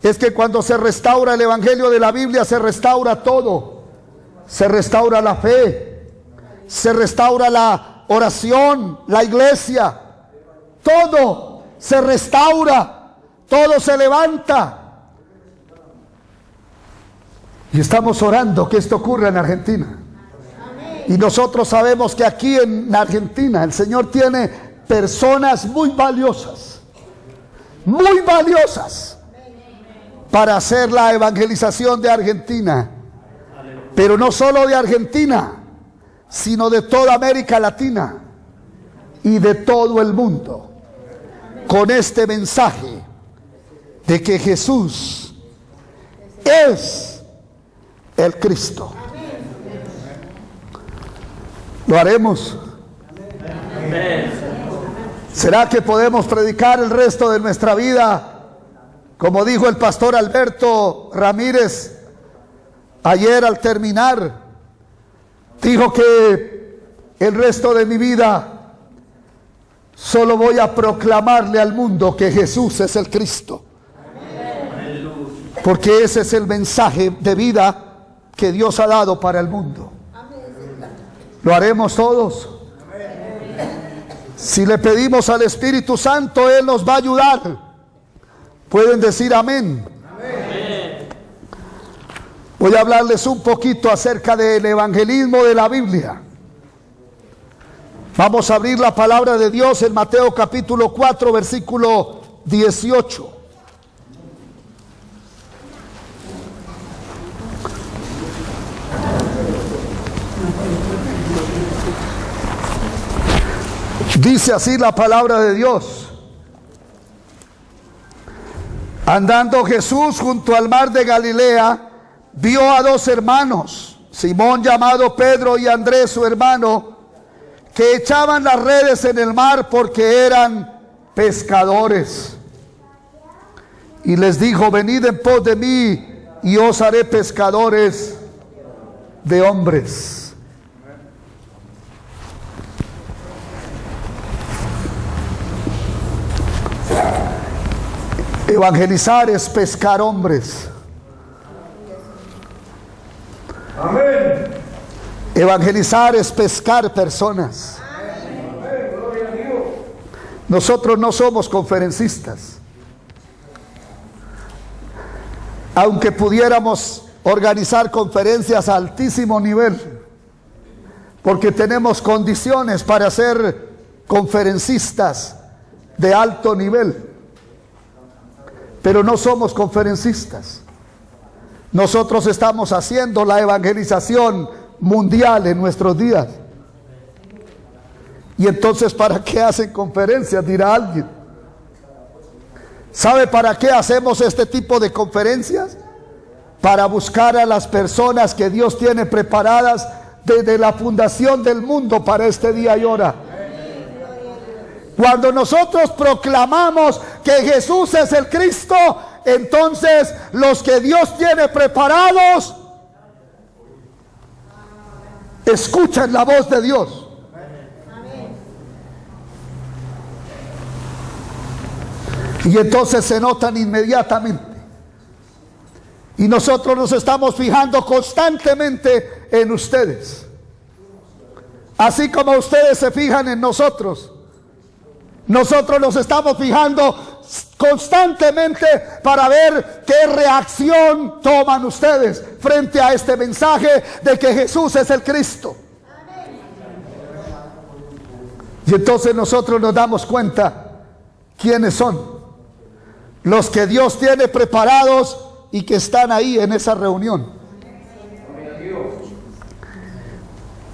Speaker 1: es que cuando se restaura el Evangelio de la Biblia, se restaura todo. Se restaura la fe, se restaura la oración, la iglesia. Todo se restaura, todo se levanta. Y estamos orando que esto ocurra en Argentina. Y nosotros sabemos que aquí en Argentina el Señor tiene personas muy valiosas para hacer la evangelización de Argentina. Pero no solo de Argentina, sino de toda América Latina y de todo el mundo, con este mensaje de que Jesús es el Cristo. ¿Lo haremos? ¿Será que podemos predicar el resto de nuestra vida? Como dijo el pastor Alberto Ramírez ayer al terminar, dijo que el resto de mi vida solo voy a proclamarle al mundo que Jesús es el Cristo. Porque ese es el mensaje de vida que Dios ha dado para el mundo. ¿Lo haremos todos? Si le pedimos al Espíritu Santo, Él nos va a ayudar. ¿Pueden decir amén? Voy a hablarles un poquito acerca del evangelismo de la Biblia. Vamos a abrir la palabra de Dios en Mateo capítulo 4, versículo 18. Dice así la palabra de Dios: andando Jesús junto al mar de Galilea, vio a dos hermanos, Simón llamado Pedro y Andrés su hermano, que echaban las redes en el mar porque eran pescadores. Y les dijo: venid en pos de mí y os haré pescadores de hombres. Evangelizar es pescar hombres.
Speaker 2: Amén.
Speaker 1: Evangelizar es pescar personas. Nosotros no somos conferencistas. Aunque pudiéramos organizar conferencias a altísimo nivel, porque tenemos condiciones para ser conferencistas de alto nivel, pero no somos conferencistas. Nosotros estamos haciendo la evangelización mundial en nuestros días. Y entonces, ¿para qué hacen conferencias?, dirá alguien. ¿Sabe para qué hacemos este tipo de conferencias? Para buscar a las personas que Dios tiene preparadas desde la fundación del mundo para este día y hora. Cuando nosotros proclamamos que Jesús es el Cristo, entonces los que Dios tiene preparados escuchan la voz de Dios. Y entonces se notan inmediatamente. Y nosotros nos estamos fijando constantemente en ustedes, así como ustedes se fijan en nosotros. Nosotros nos estamos fijando constantemente para ver qué reacción toman ustedes frente a este mensaje de que Jesús es el Cristo. Y entonces nosotros nos damos cuenta quiénes son los que Dios tiene preparados y que están ahí en esa reunión.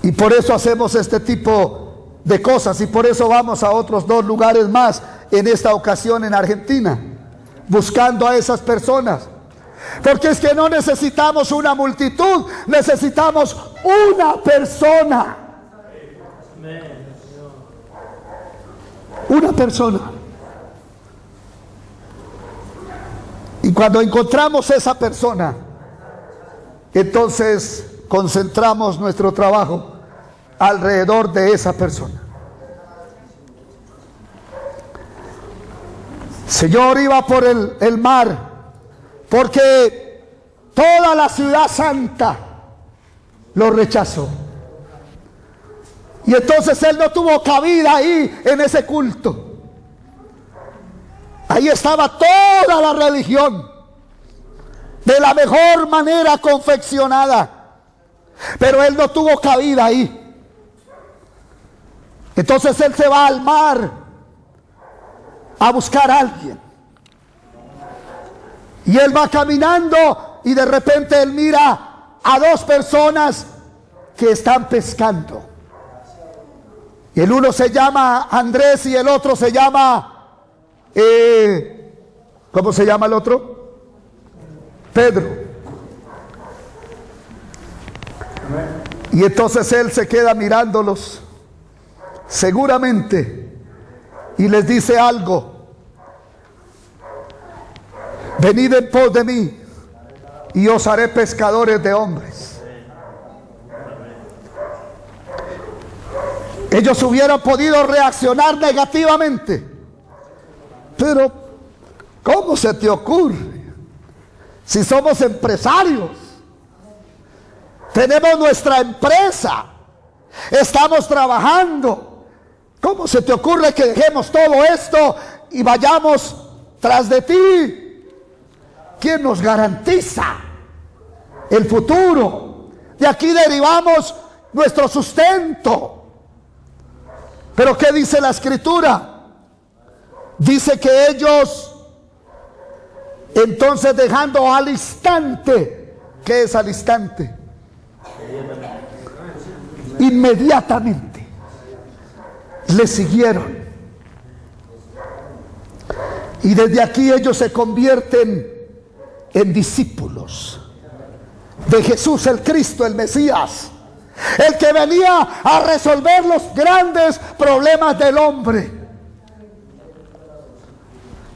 Speaker 1: Y por eso hacemos este tipo de cosas, y por eso vamos a otros 2 lugares más en esta ocasión en Argentina, buscando a esas personas. Porque es que no necesitamos una multitud, necesitamos una persona. Una persona. Y cuando encontramos esa persona, entonces concentramos nuestro trabajo alrededor de esa persona. Señor iba por el mar, porque toda la ciudad santa lo rechazó. Y entonces él no tuvo cabida ahí en ese culto. Ahí estaba toda la religión, de la mejor manera confeccionada, pero él no tuvo cabida ahí. Entonces él se va al mar a buscar a alguien, y él va caminando y de repente él mira a dos personas que están pescando. El uno se llama Andrés y el otro se llama ¿cómo se llama el otro? Pedro. Y entonces él se queda mirándolos, seguramente, y les dice algo: venid en pos de mí y os haré pescadores de hombres. Ellos hubieran podido reaccionar negativamente, pero ¿cómo se te ocurre? Si somos empresarios, tenemos nuestra empresa, estamos trabajando, ¿cómo se te ocurre que dejemos todo esto y vayamos tras de ti? ¿Quién nos garantiza el futuro? De aquí derivamos nuestro sustento. Pero ¿qué dice la Escritura? Dice que ellos, entonces, dejando al instante, ¿qué es al instante? Inmediatamente le siguieron. Y desde aquí ellos se convierten en discípulos de Jesús el Cristo, el Mesías, el que venía a resolver los grandes problemas del hombre.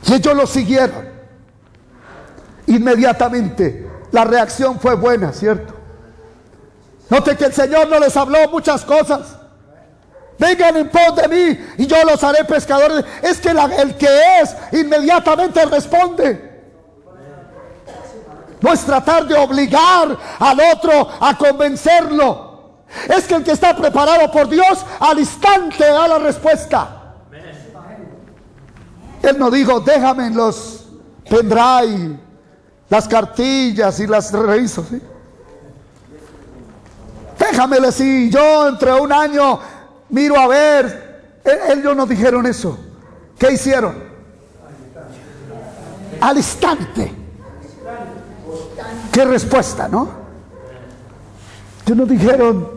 Speaker 1: Y ellos lo siguieron. Inmediatamente la reacción fue buena, ¿cierto? Note que el Señor no les habló muchas cosas. Vengan en pos de mí y yo los haré pescadores. Es que el que es inmediatamente responde. No es tratar de obligar al otro a convencerlo. Es que el que está preparado por Dios al instante da la respuesta. Él no dijo: déjame en los pendrive, las cartillas y las reviso, ¿sí? Déjamele, si yo entre un año miro a ver. Ellos no dijeron eso. ¿Qué hicieron? Al instante. ¿Qué respuesta, no? Ellos no dijeron: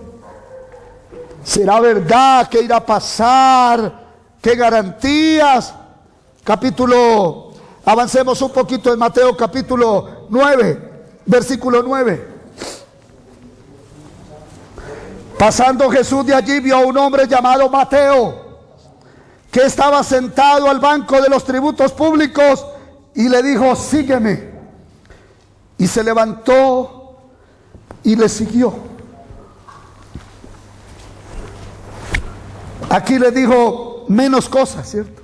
Speaker 1: ¿será verdad? ¿Qué irá a pasar? ¿Qué garantías? Avancemos un poquito en Mateo capítulo 9, versículo 9. Pasando Jesús de allí, vio a un hombre llamado Mateo, que estaba sentado al banco de los tributos públicos, y le dijo: sígueme. Y se levantó y le siguió. Aquí le dijo menos cosas, ¿cierto?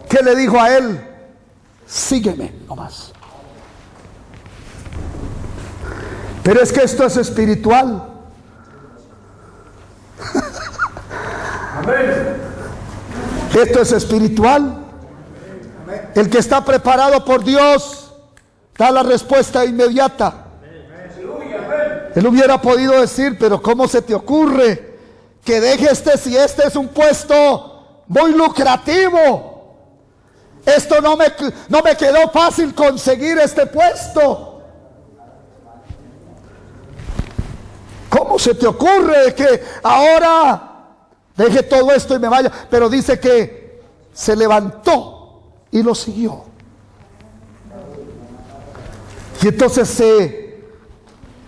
Speaker 1: ¿Qué le dijo a él? Sígueme, no más. Pero es que esto es espiritual.
Speaker 2: Amén.
Speaker 1: Esto es espiritual. El que está preparado por Dios da la respuesta inmediata. Él hubiera podido decir: pero ¿cómo se te ocurre que deje si este es un puesto muy lucrativo? Esto no me quedó fácil conseguir este puesto. ¿Cómo se te ocurre que ahora deje todo esto y me vaya? Pero dice que se levantó y lo siguió. Y entonces se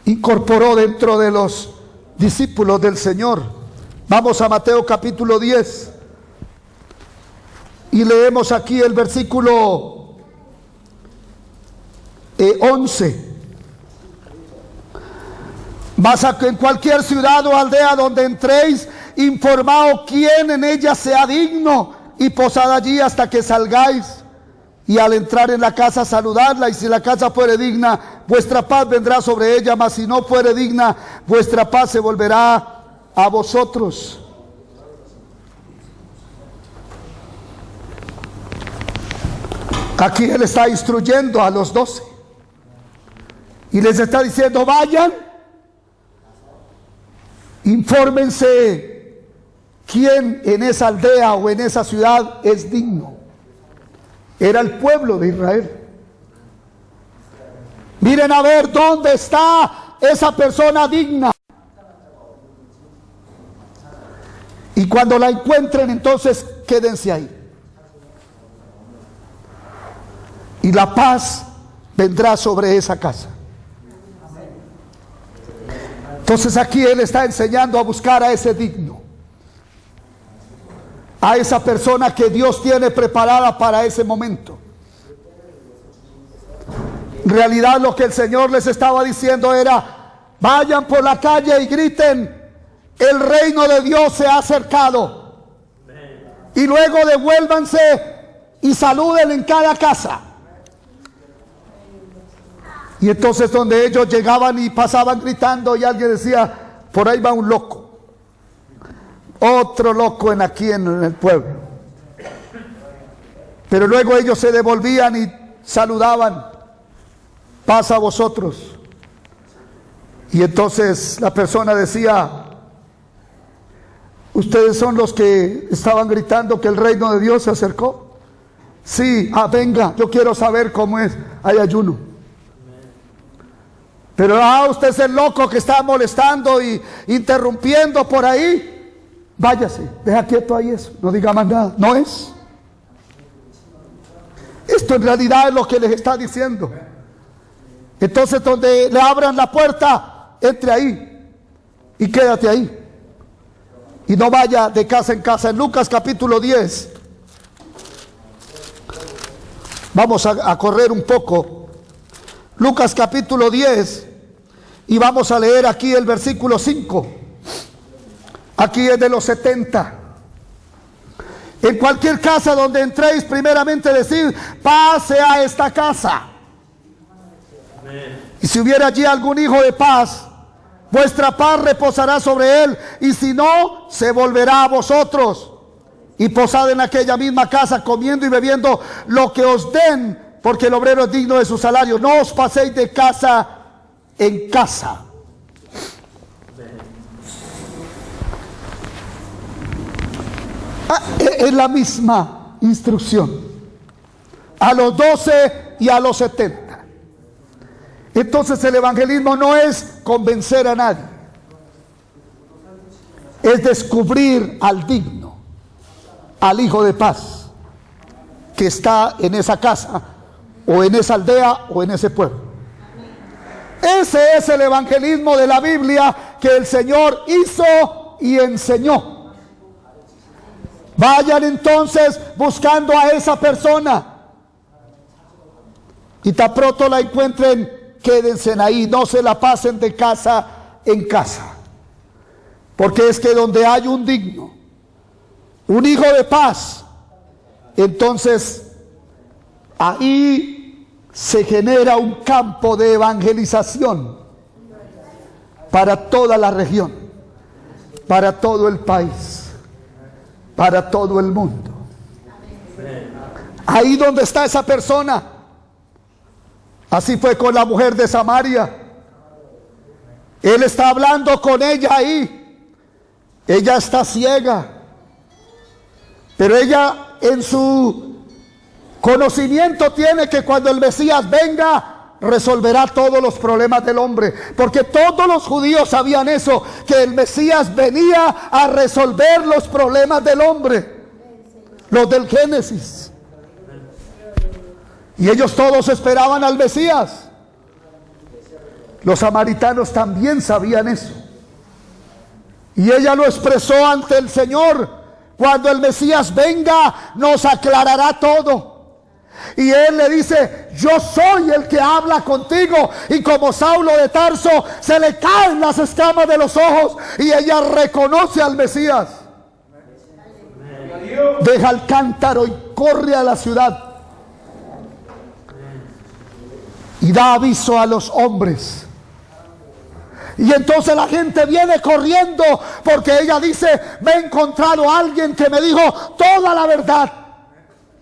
Speaker 1: incorporó dentro de los discípulos del Señor. Vamos a Mateo capítulo 10. Y leemos aquí el versículo 11. Mas en cualquier ciudad o aldea donde entréis, informaos quién en ella sea digno, y posad allí hasta que salgáis. Y al entrar en la casa, saludadla. Y si la casa fuere digna, vuestra paz vendrá sobre ella. Mas si no fuere digna, vuestra paz se volverá a vosotros. Aquí Él está instruyendo a los 12. Y les está diciendo: vayan, infórmense quién en esa aldea o en esa ciudad es digno. Era el pueblo de Israel. Miren a ver dónde está esa persona digna. Y cuando la encuentren, entonces quédense ahí. Y la paz vendrá sobre esa casa. Entonces aquí Él está enseñando a buscar a ese digno, a esa persona que Dios tiene preparada para ese momento. En realidad lo que el Señor les estaba diciendo era: vayan por la calle y griten: el reino de Dios se ha acercado. Y luego devuélvanse y saluden en cada casa. Y entonces donde ellos llegaban y pasaban gritando, y alguien decía: por ahí va un loco, otro loco aquí en el pueblo. Pero luego ellos se devolvían y saludaban: paz a vosotros. Y entonces la persona decía: ¿ustedes son los que estaban gritando que el reino de Dios se acercó? Sí. Venga, yo quiero saber cómo es. Hay ayuno. Pero usted es el loco que está molestando y interrumpiendo por ahí. Váyase, deja quieto ahí eso, no diga más nada. No es. Esto en realidad es lo que les está diciendo. Entonces, donde le abran la puerta, entre ahí y quédate ahí. Y no vaya de casa en casa. En Lucas capítulo 10, vamos a correr un poco. Lucas capítulo 10, y vamos a leer aquí el versículo 5. Aquí es de los 70. En cualquier casa donde entréis, primeramente decid: paz sea a esta casa. Y si hubiera allí algún hijo de paz, vuestra paz reposará sobre él, y si no, se volverá a vosotros. Y posad en aquella misma casa, comiendo y bebiendo lo que os den, porque el obrero es digno de su salario. No os paséis de casa en casa. Es la misma instrucción a los 12 y a los 70. Entonces el evangelismo no es convencer a nadie, es descubrir al digno, al hijo de paz que está en esa casa o en esa aldea o en ese pueblo. Ese es el evangelismo de la Biblia que el Señor hizo y enseñó. Vayan entonces buscando a esa persona, y tan pronto la encuentren, quédense ahí, no se la pasen de casa en casa. Porque es que donde hay un digno, un hijo de paz, entonces ahí se genera un campo de evangelización para toda la región, para todo el país, para todo el mundo. Ahí donde está esa persona. Así fue con la mujer de Samaria. Él está hablando con ella ahí. Ella está ciega, pero ella en su conocimiento tiene que cuando el Mesías venga, resolverá todos los problemas del hombre, porque todos los judíos sabían eso, que el Mesías venía a resolver los problemas del hombre, los del Génesis. Y ellos todos esperaban al Mesías. Los samaritanos también sabían eso, y ella lo expresó ante el Señor: cuando el Mesías venga, nos aclarará todo. Y él le dice: yo soy el que habla contigo. Y como Saulo de Tarso, se le caen las escamas de los ojos y ella reconoce al Mesías. Deja el cántaro y corre a la ciudad y da aviso a los hombres. Y entonces la gente viene corriendo, porque ella dice: me he encontrado a alguien que me dijo toda la verdad.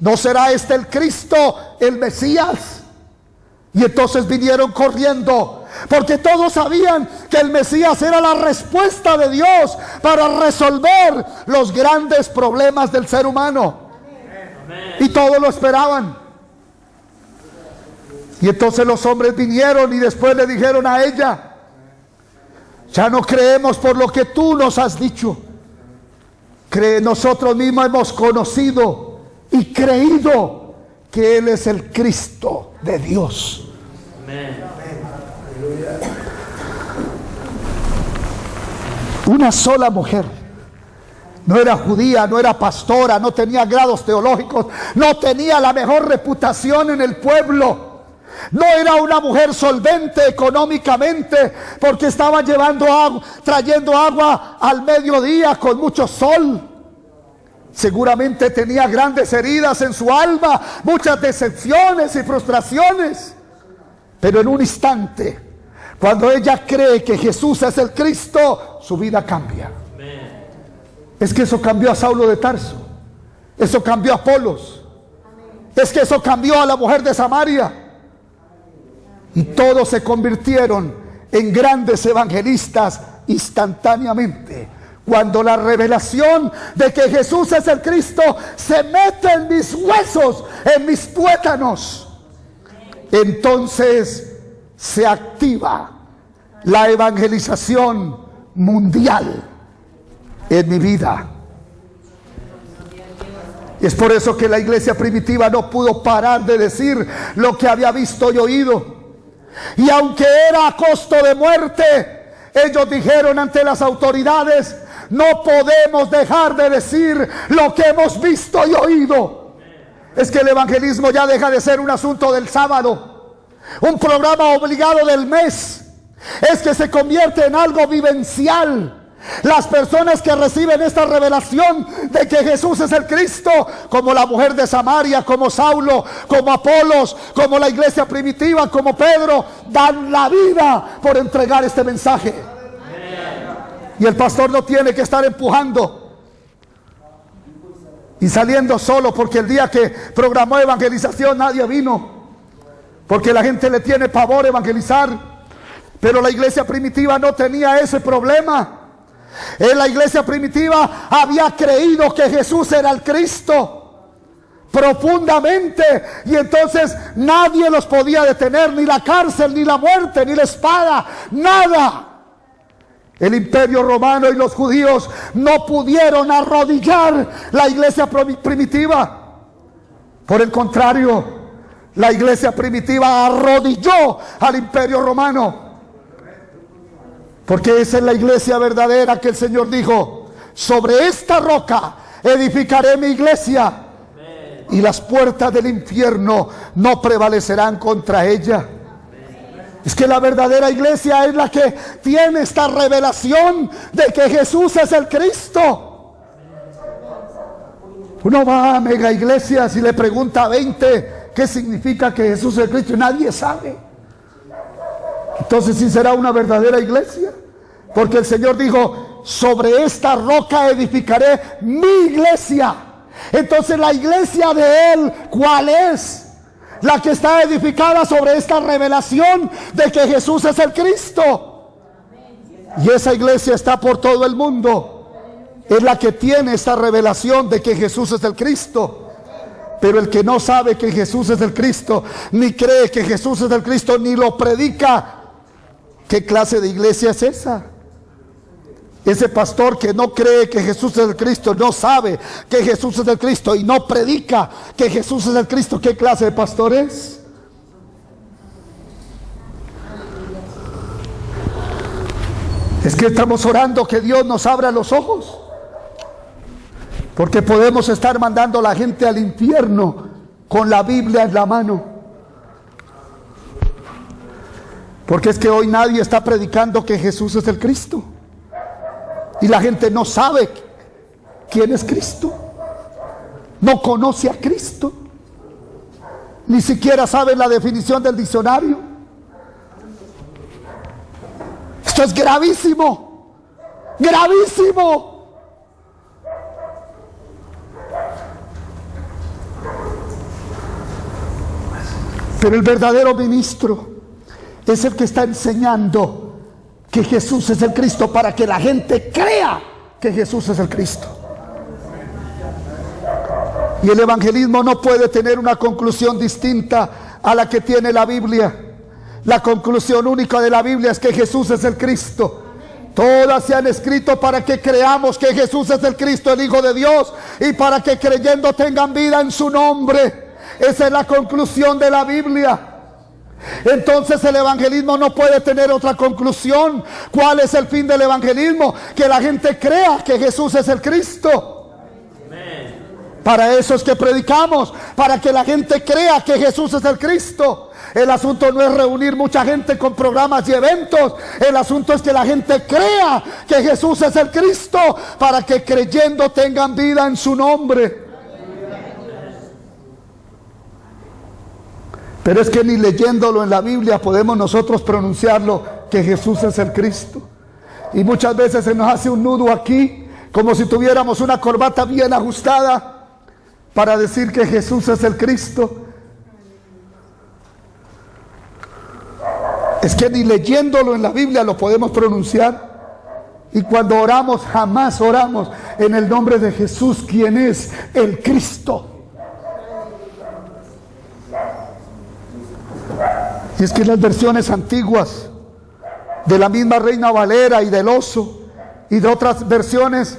Speaker 1: ¿No será este el Cristo, el Mesías? Y entonces vinieron corriendo, porque todos sabían que el Mesías era la respuesta de Dios para resolver los grandes problemas del ser humano. Y todos lo esperaban. Y entonces los hombres vinieron y después le dijeron a ella: ya no creemos por lo que tú nos has dicho. Nosotros mismos hemos conocido y creído que Él es el Cristo de Dios. Amén. Una sola mujer. No era judía, no era pastora, no tenía grados teológicos, no tenía la mejor reputación en el pueblo. No era una mujer solvente económicamente, porque estaba trayendo agua al mediodía con mucho sol. Seguramente tenía grandes heridas en su alma, muchas decepciones y frustraciones. Pero en un instante, cuando ella cree que Jesús es el Cristo, su vida cambia. Es que eso cambió a Saulo de Tarso. Eso cambió a Apolos. Es que eso cambió a la mujer de Samaria. Y todos se convirtieron en grandes evangelistas instantáneamente. Cuando la revelación de que Jesús es el Cristo se mete en mis huesos, en mis tuétanos, entonces se activa la evangelización mundial en mi vida. Es por eso que la iglesia primitiva no pudo parar de decir lo que había visto y oído. Y aunque era a costo de muerte, ellos dijeron ante las autoridades: no podemos dejar de decir lo que hemos visto y oído. Es que el evangelismo ya deja de ser un asunto del sábado, un programa obligado del mes. Es que se convierte en algo vivencial. Las personas que reciben esta revelación de que Jesús es el Cristo, como la mujer de Samaria, como Saulo, como Apolos, como la iglesia primitiva, como Pedro, dan la vida por entregar este mensaje. Y el pastor no tiene que estar empujando y saliendo solo, porque el día que programó evangelización nadie vino, porque la gente le tiene pavor evangelizar. Pero la iglesia primitiva no tenía ese problema. En la iglesia primitiva había creído que Jesús era el Cristo profundamente, y entonces nadie los podía detener, ni la cárcel, ni la muerte, ni la espada, nada. El imperio romano y los judíos no pudieron arrodillar la iglesia primitiva. Por el contrario, la iglesia primitiva arrodilló al imperio romano. Porque esa es la iglesia verdadera que el Señor dijo: sobre esta roca edificaré mi iglesia, y las puertas del infierno no prevalecerán contra ella. Es que la verdadera iglesia es la que tiene esta revelación de que Jesús es el Cristo. Uno va a mega iglesias y le pregunta a 20 qué significa que Jesús es el Cristo, y nadie sabe. Entonces, ¿sí será una verdadera iglesia? Porque el Señor dijo: sobre esta roca edificaré mi iglesia. Entonces, la iglesia de Él, ¿cuál es? La que está edificada sobre esta revelación de que Jesús es el Cristo. Y esa iglesia está por todo el mundo. Es la que tiene esta revelación de que Jesús es el Cristo. Pero el que no sabe que Jesús es el Cristo, ni cree que Jesús es el Cristo, ni lo predica, ¿qué clase de iglesia es esa? Ese pastor que no cree que Jesús es el Cristo, no sabe que Jesús es el Cristo y no predica que Jesús es el Cristo, ¿qué clase de pastor es? Es que estamos orando que Dios nos abra los ojos, porque podemos estar mandando a la gente al infierno con la Biblia en la mano. Porque es que hoy nadie está predicando que Jesús es el Cristo. Y la gente no sabe quién es Cristo. No conoce a Cristo. Ni siquiera sabe la definición del diccionario. Esto es gravísimo. Gravísimo. Pero el verdadero ministro es el que está enseñando que Jesús es el Cristo, para que la gente crea que Jesús es el Cristo. Y el evangelismo no puede tener una conclusión distinta a la que tiene la Biblia. La conclusión única de la Biblia es que Jesús es el Cristo. Todas se han escrito para que creamos que Jesús es el Cristo, el Hijo de Dios, y para que creyendo tengan vida en su nombre. Esa es la conclusión de la Biblia. Entonces el evangelismo no puede tener otra conclusión. ¿Cuál es el fin del evangelismo? Que la gente crea que Jesús es el Cristo. Para eso es que predicamos, para que la gente crea que Jesús es el Cristo. El asunto no es reunir mucha gente con programas y eventos. El asunto es que la gente crea que Jesús es el Cristo, para que creyendo tengan vida en su nombre. Pero es que ni leyéndolo en la Biblia podemos nosotros pronunciarlo, que Jesús es el Cristo. Y muchas veces se nos hace un nudo aquí, como si tuviéramos una corbata bien ajustada, para decir que Jesús es el Cristo. Es que ni leyéndolo en la Biblia lo podemos pronunciar. Y cuando oramos, jamás oramos en el nombre de Jesús, quien es el Cristo. Y es que las versiones antiguas de la misma Reina Valera y del Oso y de otras versiones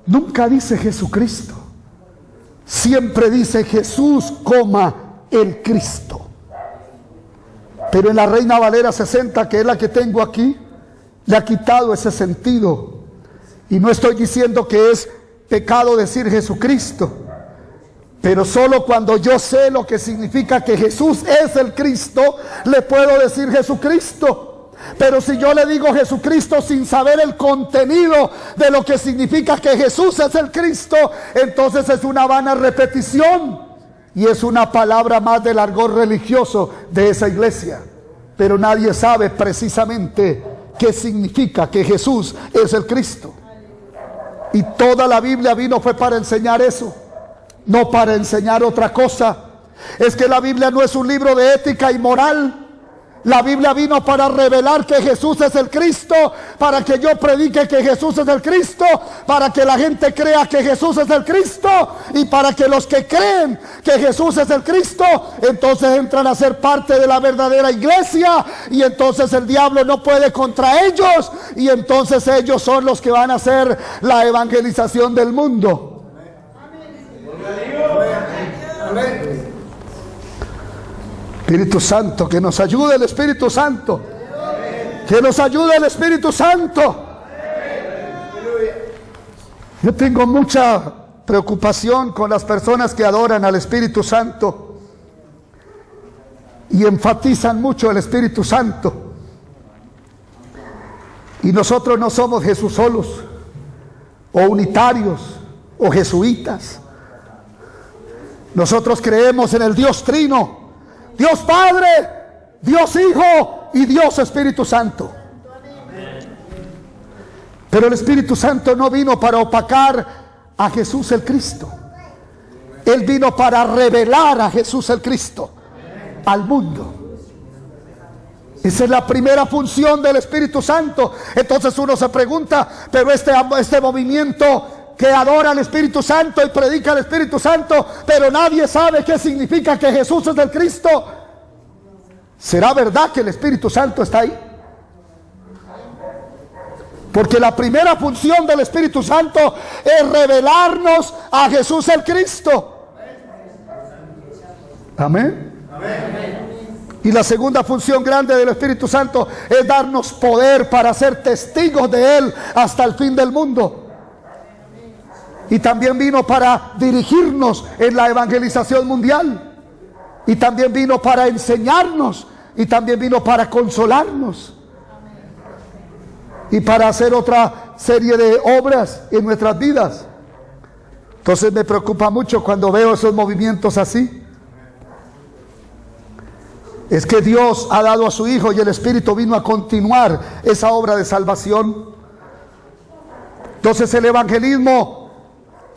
Speaker 1: nunca dice Jesucristo. Siempre dice Jesús, el Cristo. Pero en la Reina Valera 60, que es la que tengo aquí, le ha quitado ese sentido. Y no estoy diciendo que es pecado decir Jesucristo, pero solo cuando yo sé lo que significa que Jesús es el Cristo, le puedo decir Jesucristo. Pero si yo le digo Jesucristo sin saber el contenido de lo que significa que Jesús es el Cristo, entonces es una vana repetición y es una palabra más del argot religioso de esa iglesia. Pero nadie sabe precisamente qué significa que Jesús es el Cristo. Y toda la Biblia vino fue para enseñar eso, no para enseñar otra cosa. Es que la Biblia no es un libro de ética y moral. La Biblia vino para revelar que Jesús es el Cristo, para que yo predique que Jesús es el Cristo, para que la gente crea que Jesús es el Cristo, y para que los que creen que Jesús es el Cristo, entonces entran a ser parte de la verdadera iglesia, y entonces el diablo no puede contra ellos, y entonces ellos son los que van a hacer la evangelización del mundo. Amén. Espíritu Santo, que nos ayude el Espíritu Santo. Que nos ayude el Espíritu Santo. Yo tengo mucha preocupación con las personas que adoran al Espíritu Santo y enfatizan mucho el Espíritu Santo. Y nosotros no somos Jesús solos, o unitarios, o jesuitas. Nosotros creemos en el Dios Trino: Dios Padre, Dios Hijo y Dios Espíritu Santo. Pero el Espíritu Santo no vino para opacar a Jesús el Cristo. Él vino para revelar a Jesús el Cristo al mundo. Esa es la primera función del Espíritu Santo. Entonces uno se pregunta, pero este movimiento que adora al Espíritu Santo y predica al Espíritu Santo, pero nadie sabe qué significa que Jesús es el Cristo. ¿Será verdad que el Espíritu Santo está ahí? Porque la primera función del Espíritu Santo es revelarnos a Jesús el Cristo. Amén. Y la segunda función grande del Espíritu Santo es darnos poder para ser testigos de Él hasta el fin del mundo. Y también vino para dirigirnos en la evangelización mundial. Y también vino para enseñarnos. Y también vino para consolarnos. Y para hacer otra serie de obras en nuestras vidas. Entonces me preocupa mucho cuando veo esos movimientos así. Es que Dios ha dado a su Hijo y el Espíritu vino a continuar esa obra de salvación. Entonces el evangelismo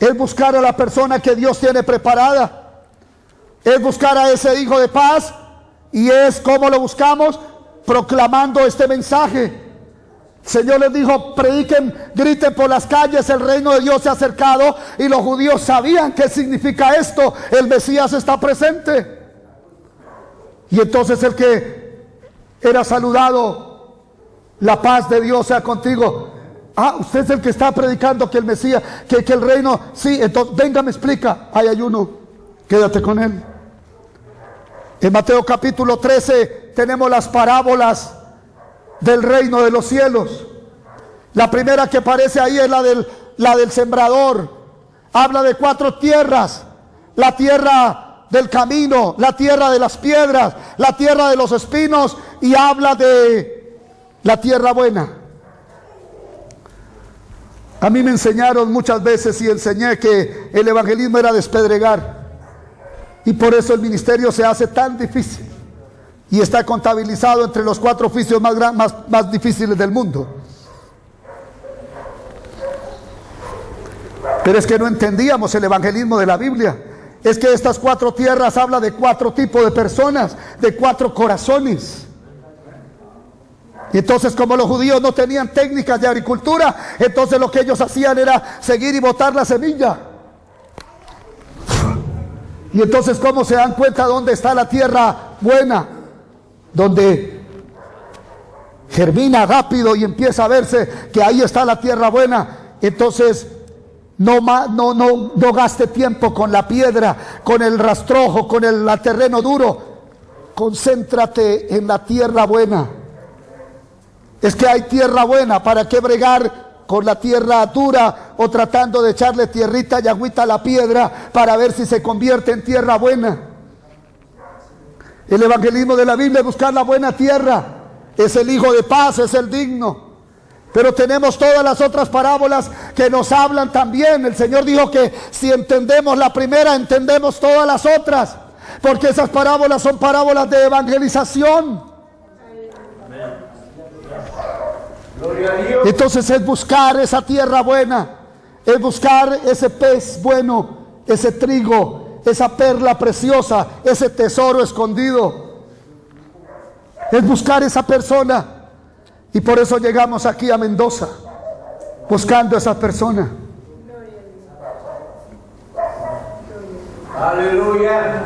Speaker 1: es buscar a la persona que Dios tiene preparada. Es buscar a ese Hijo de paz. Y es como lo buscamos, proclamando este mensaje. El Señor les dijo: prediquen, griten por las calles, el reino de Dios se ha acercado. Y los judíos sabían qué significa esto: el Mesías está presente. Y entonces el que era saludado: la paz de Dios sea contigo. Ah, usted es el que está predicando que el Mesías, que el reino. Sí, entonces venga, me explica. Hay ayuno, quédate con él. En Mateo capítulo 13 tenemos las parábolas del reino de los cielos. La primera que aparece ahí es la del sembrador. Habla de 4 tierras: la tierra del camino, la tierra de las piedras, la tierra de los espinos, y habla de la tierra buena. A mí me enseñaron muchas veces y enseñé que el evangelismo era despedregar. Y por eso el ministerio se hace tan difícil. Y está contabilizado entre los 4 oficios más difíciles del mundo. Pero es que no entendíamos el evangelismo de la Biblia. Es que estas 4 tierras habla de 4 tipos de personas, de 4 corazones. Y entonces, como los judíos no tenían técnicas de agricultura, entonces lo que ellos hacían era seguir y botar la semilla. Y entonces, ¿cómo se dan cuenta dónde está la tierra buena? Donde germina rápido y empieza a verse que ahí está la tierra buena. Entonces no gaste tiempo con la piedra, con el rastrojo, con el terreno duro. Concéntrate en la tierra buena. Es que hay tierra buena. ¿Para qué bregar con la tierra dura o tratando de echarle tierrita y agüita a la piedra para ver si se convierte en tierra buena? El evangelismo de la Biblia es buscar la buena tierra. Es el Hijo de paz, es el digno. Pero tenemos todas las otras parábolas que nos hablan también. El Señor dijo que si entendemos la primera, entendemos todas las otras, porque esas parábolas son parábolas de evangelización. Entonces es buscar esa tierra buena, es buscar ese pez bueno, ese trigo, esa perla preciosa, ese tesoro escondido. Es buscar esa persona. Y por eso llegamos aquí a Mendoza, buscando a esa persona.
Speaker 2: Aleluya.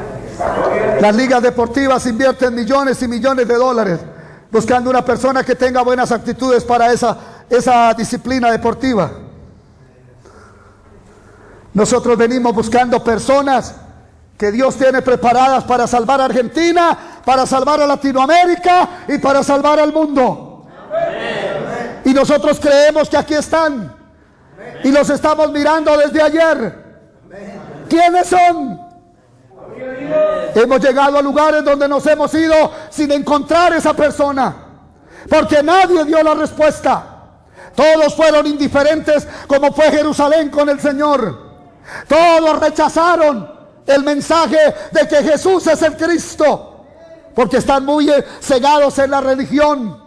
Speaker 1: Las ligas deportivas invierten millones y millones de dólares buscando una persona que tenga buenas actitudes para esa disciplina deportiva. Nosotros venimos buscando personas que Dios tiene preparadas para salvar a Argentina, para salvar a Latinoamérica y para salvar al mundo. Amén. Y nosotros creemos que aquí están. Amén. Y los estamos mirando desde ayer. Amén. ¿Quiénes son? Hemos llegado a lugares donde nos hemos ido sin encontrar esa persona, porque nadie dio la respuesta. Todos fueron indiferentes, como fue Jerusalén con el Señor. Todos rechazaron el mensaje de que Jesús es el Cristo, porque están muy cegados en la religión,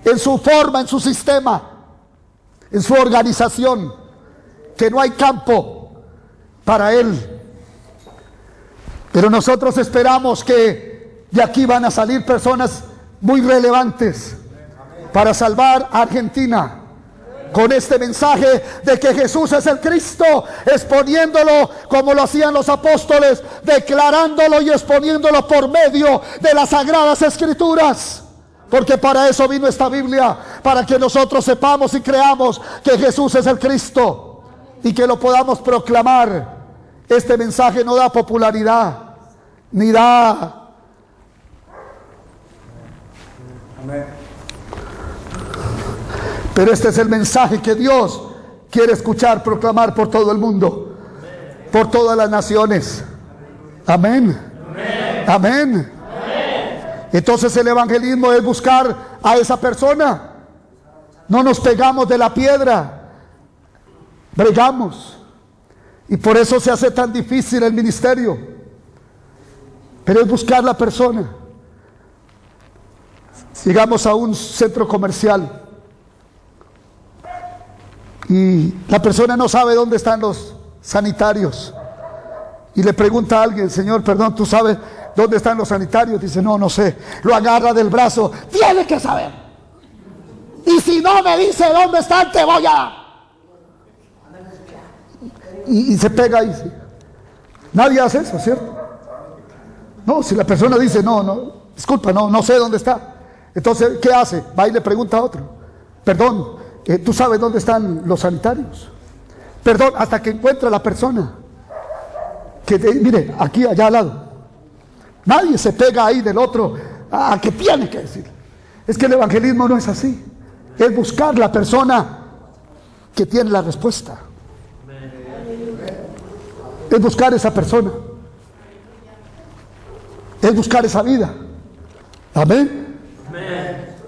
Speaker 1: en su forma, en su sistema, en su organización, que no hay campo para Él. Pero nosotros esperamos que de aquí van a salir personas muy relevantes para salvar a Argentina, con este mensaje de que Jesús es el Cristo, exponiéndolo como lo hacían los apóstoles, declarándolo y exponiéndolo por medio de las Sagradas Escrituras. Porque para eso vino esta Biblia, para que nosotros sepamos y creamos que Jesús es el Cristo y que lo podamos proclamar. Este mensaje no da popularidad, ni da... Amén. Pero este es el mensaje que Dios quiere escuchar proclamar por todo el mundo, por todas las naciones. Amén. Amén. Entonces el evangelismo es buscar a esa persona. No nos pegamos de la piedra, bregamos. Y por eso se hace tan difícil el ministerio. Pero es buscar la persona. Llegamos a un centro comercial y la persona no sabe dónde están los sanitarios. Y le pregunta a alguien: señor, perdón, ¿tú sabes dónde están los sanitarios? Dice: no, no sé. Lo agarra del brazo: tiene que saber. Y si no me dice dónde están, te voy a... Y se pega ahí. Nadie hace eso, ¿cierto? No, si la persona dice: no, disculpa, no sé dónde está. Entonces, ¿qué hace? Va y le pregunta a otro: perdón, ¿tú sabes dónde están los sanitarios? Perdón, hasta que encuentra la persona. Mire, aquí, allá al lado. Nadie se pega ahí del otro a que tiene que decir. Es que el evangelismo no es así. Es buscar la persona que tiene la respuesta. Es buscar esa persona. Es buscar esa vida. Amén.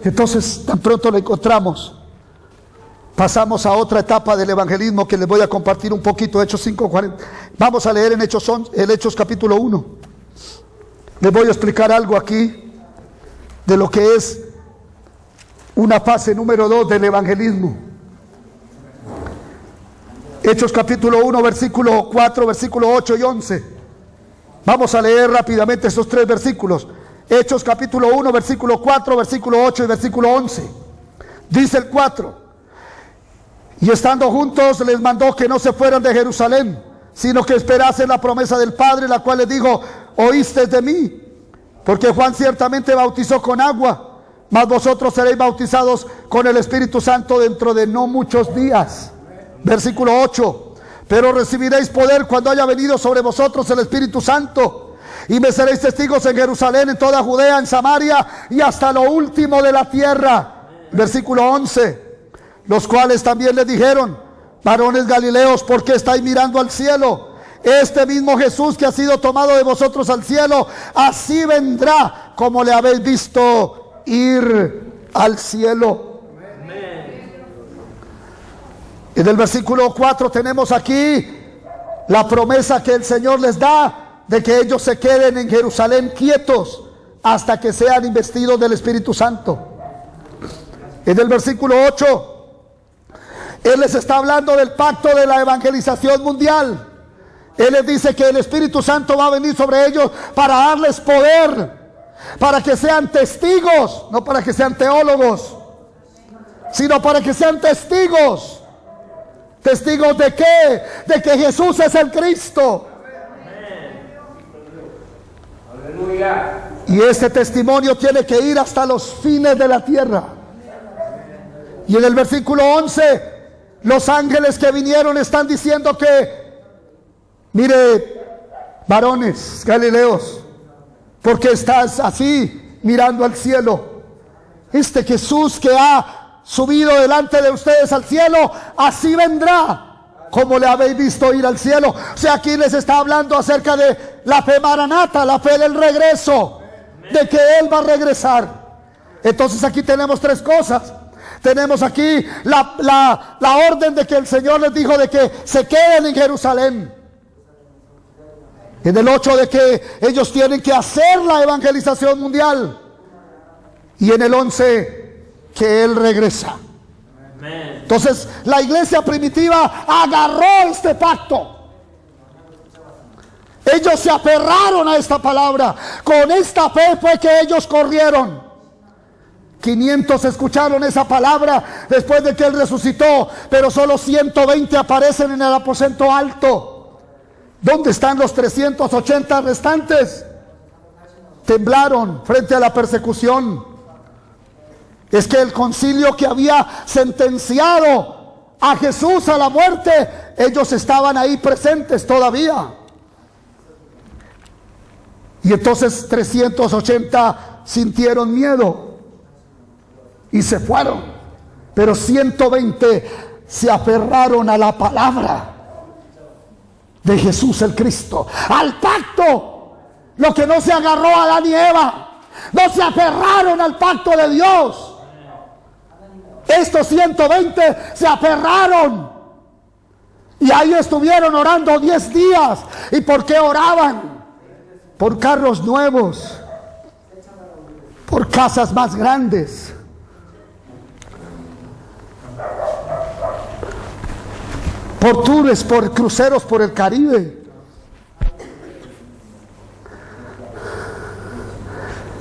Speaker 1: Entonces, tan pronto la encontramos, pasamos a otra etapa del evangelismo que les voy a compartir un poquito. Hechos 5:40. Vamos a leer en Hechos capítulo 1. Les voy a explicar algo aquí de lo que es una fase número 2 del evangelismo. Hechos capítulo 1, versículo 4, versículo 8 y 11. Vamos a leer rápidamente estos tres versículos. Hechos capítulo 1, versículo 4, versículo 8 y versículo 11. Dice el 4: y estando juntos les mandó que no se fueran de Jerusalén, sino que esperasen la promesa del Padre, la cual les dijo: oísteis de mí, porque Juan ciertamente bautizó con agua, mas vosotros seréis bautizados con el Espíritu Santo dentro de no muchos días. Versículo 8: pero recibiréis poder cuando haya venido sobre vosotros el Espíritu Santo, y me seréis testigos en Jerusalén, en toda Judea, en Samaria y hasta lo último de la tierra. Versículo 11: los cuales también les dijeron: varones Galileos, ¿por qué estáis mirando al cielo? Este mismo Jesús que ha sido tomado de vosotros al cielo, así vendrá como le habéis visto ir al cielo. En el versículo 4 tenemos aquí la promesa que el Señor les da de que ellos se queden en Jerusalén quietos hasta que sean investidos del Espíritu Santo. En el versículo 8 Él les está hablando del pacto de la evangelización mundial. Él les dice que el Espíritu Santo va a venir sobre ellos para darles poder, para que sean testigos, no para que sean teólogos, sino para que sean testigos. ¿Testigos de qué? De que Jesús es el Cristo.
Speaker 2: Aleluya.
Speaker 1: Y este testimonio tiene que ir hasta los fines de la tierra. Y en el versículo 11, los ángeles que vinieron están diciendo que: mire, varones Galileos, ¿por qué estás así mirando al cielo? Este Jesús que ha subido delante de ustedes al cielo, así vendrá como le habéis visto ir al cielo. O sea, aquí les está hablando acerca de la fe maranata, la fe del regreso, de que Él va a regresar. Entonces aquí tenemos tres cosas. Tenemos aquí la orden de que el Señor les dijo de que se queden en Jerusalén. En el 8 de que ellos tienen que hacer la evangelización mundial. Y en el 11 que Él regresa. Entonces la iglesia primitiva agarró este pacto. Ellos se aferraron a esta palabra. Con esta fe fue que ellos corrieron. 500 escucharon esa palabra después de que Él resucitó, pero solo 120 aparecen en el aposento alto. ¿Dónde están los 380 restantes? Temblaron frente a la persecución. Es que el concilio que había sentenciado a Jesús a la muerte, ellos estaban ahí presentes todavía. Y entonces 380 sintieron miedo y se fueron, pero 120 se aferraron a la palabra de Jesús el Cristo, al pacto. Lo que no se agarró a Adán y Eva, no se aferraron al pacto de Dios. Estos 120 se aferraron y ahí estuvieron orando 10 días. ¿Y por qué oraban? Por carros nuevos, por casas más grandes, por tours, por cruceros por el Caribe.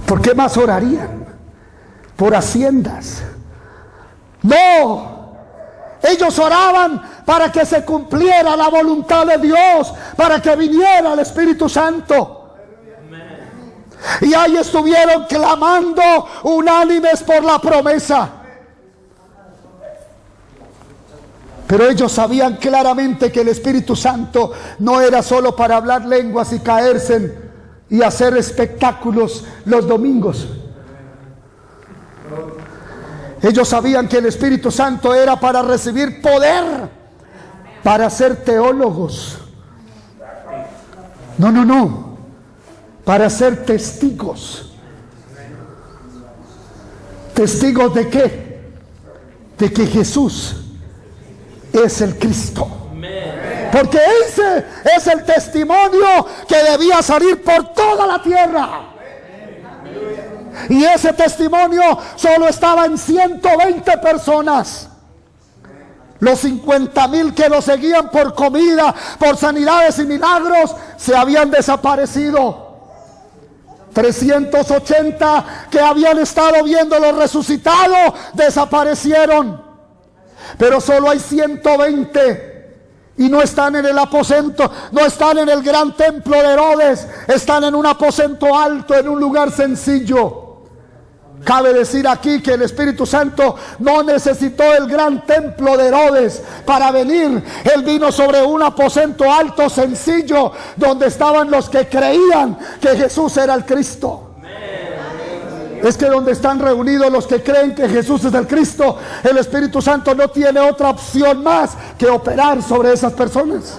Speaker 1: ¿Por qué más orarían? Por haciendas. No, ellos oraban para que se cumpliera la voluntad de Dios, para que viniera el Espíritu Santo. Y ahí estuvieron clamando unánimes por la promesa. Pero ellos sabían claramente que el Espíritu Santo no era solo para hablar lenguas y caerse y hacer espectáculos los domingos. Ellos sabían que el Espíritu Santo era para recibir poder, para ser teólogos. No, para ser testigos. ¿Testigos de qué? De que Jesús es el Cristo. Porque ese es el testimonio que debía salir por toda la tierra. Y ese testimonio solo estaba en 120 personas. Los 50,000 que lo seguían por comida, por sanidades y milagros, se habían desaparecido. 380 que habían estado viéndolo resucitado desaparecieron. Pero solo hay 120 y no están en el aposento, no están en el gran templo de Herodes, están en un aposento alto, en un lugar sencillo. Cabe decir aquí que el Espíritu Santo no necesitó el gran templo de Herodes para venir. Él vino sobre un aposento alto, sencillo, donde estaban los que creían que Jesús era el Cristo. Es que donde están reunidos los que creen que Jesús es el Cristo, el Espíritu Santo no tiene otra opción más que operar sobre esas personas.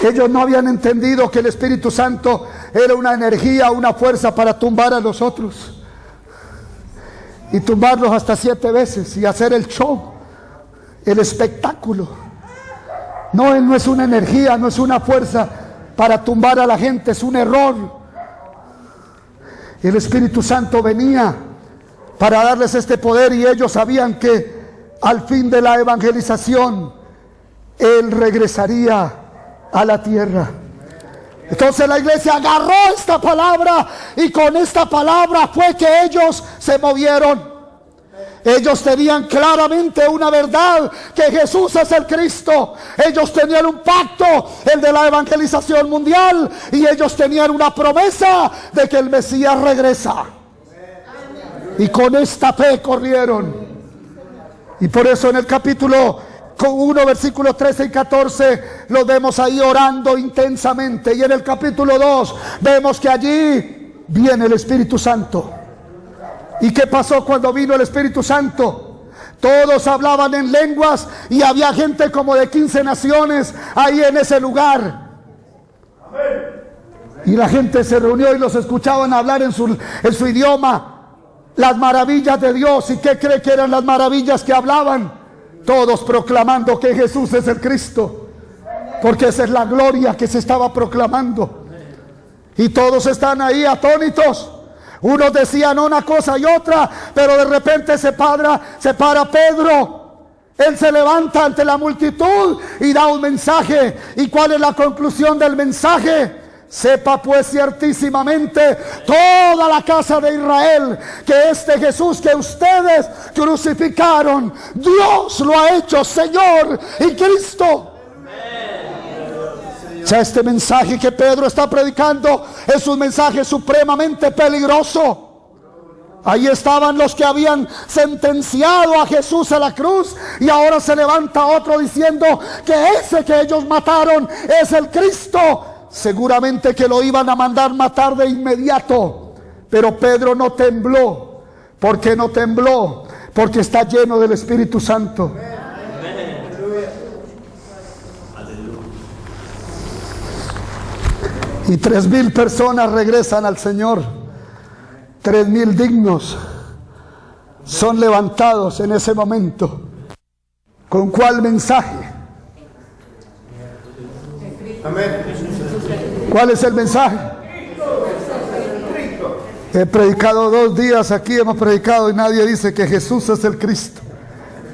Speaker 1: Ellos no habían entendido que el Espíritu Santo era una energía, una fuerza para tumbar a los otros. Y tumbarlos hasta 7 veces y hacer el show, el espectáculo. No, Él no es una energía, no es una fuerza para tumbar a la gente, es un error. El Espíritu Santo venía para darles este poder y ellos sabían que al fin de la evangelización Él regresaría a la tierra. Entonces la iglesia agarró esta palabra y con esta palabra fue que ellos se movieron. Ellos tenían claramente una verdad, que Jesús es el Cristo. Ellos tenían un pacto, el de la evangelización mundial, y ellos tenían una promesa de que el Mesías regresa. Y con esta fe corrieron. Y por eso en el capítulo 1, versículos 13 y 14, los vemos ahí orando intensamente. Y en el capítulo 2 vemos que allí viene el Espíritu Santo. ¿Y qué pasó cuando vino el Espíritu Santo? Todos hablaban en lenguas y había gente como de 15 naciones ahí en ese lugar. Y la gente se reunió y los escuchaban hablar en su idioma las maravillas de Dios. ¿Y qué cree que eran las maravillas que hablaban? Todos proclamando que Jesús es el Cristo, porque esa es la gloria que se estaba proclamando. Y todos están ahí atónitos. Unos decían una cosa y otra, pero de repente se para Pedro. Él se levanta ante la multitud y da un mensaje. ¿Y cuál es la conclusión del mensaje? Sepa pues ciertísimamente toda la casa de Israel que este Jesús que ustedes crucificaron, Dios lo ha hecho Señor y Cristo. O sea, este mensaje que Pedro está predicando es un mensaje supremamente peligroso. Ahí estaban los que habían sentenciado a Jesús a la cruz, y ahora se levanta otro diciendo que ese que ellos mataron es el Cristo. seguramente que lo iban a mandar matar de inmediato, pero Pedro no tembló. ¿Por qué no tembló? Porque está lleno del Espíritu Santo. Y 3,000 personas regresan al Señor. 3,000 dignos son levantados en ese momento. ¿Con cuál mensaje? ¿Cuál es el mensaje? He predicado 2 días aquí, hemos predicado y nadie dice que Jesús es el Cristo.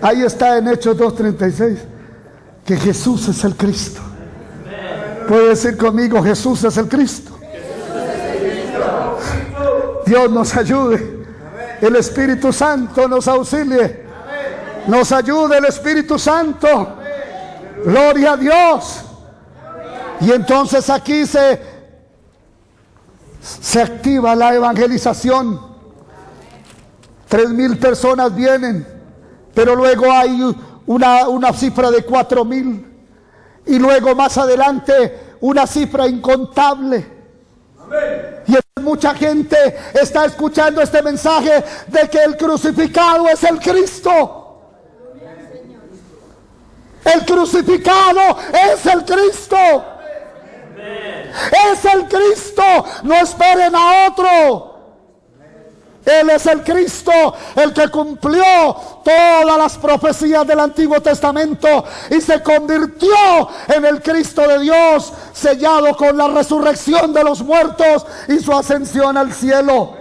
Speaker 1: Ahí está en Hechos 2:36, que Jesús es el Cristo. ¿Puede decir conmigo, Jesús es el Cristo? Dios nos ayude, el Espíritu Santo nos auxilie, nos ayude el Espíritu Santo. Gloria a Dios. Y entonces aquí se activa la evangelización. 3,000 personas vienen, pero luego hay una cifra de 4,000. Y luego más adelante una cifra incontable. Y mucha gente está escuchando este mensaje de que el crucificado es el Cristo. El crucificado es el Cristo. Es el Cristo. No esperen a otro. Él es el Cristo, el que cumplió todas las profecías del Antiguo Testamento y se convirtió en el Cristo de Dios, sellado con la resurrección de los muertos y su ascensión al cielo.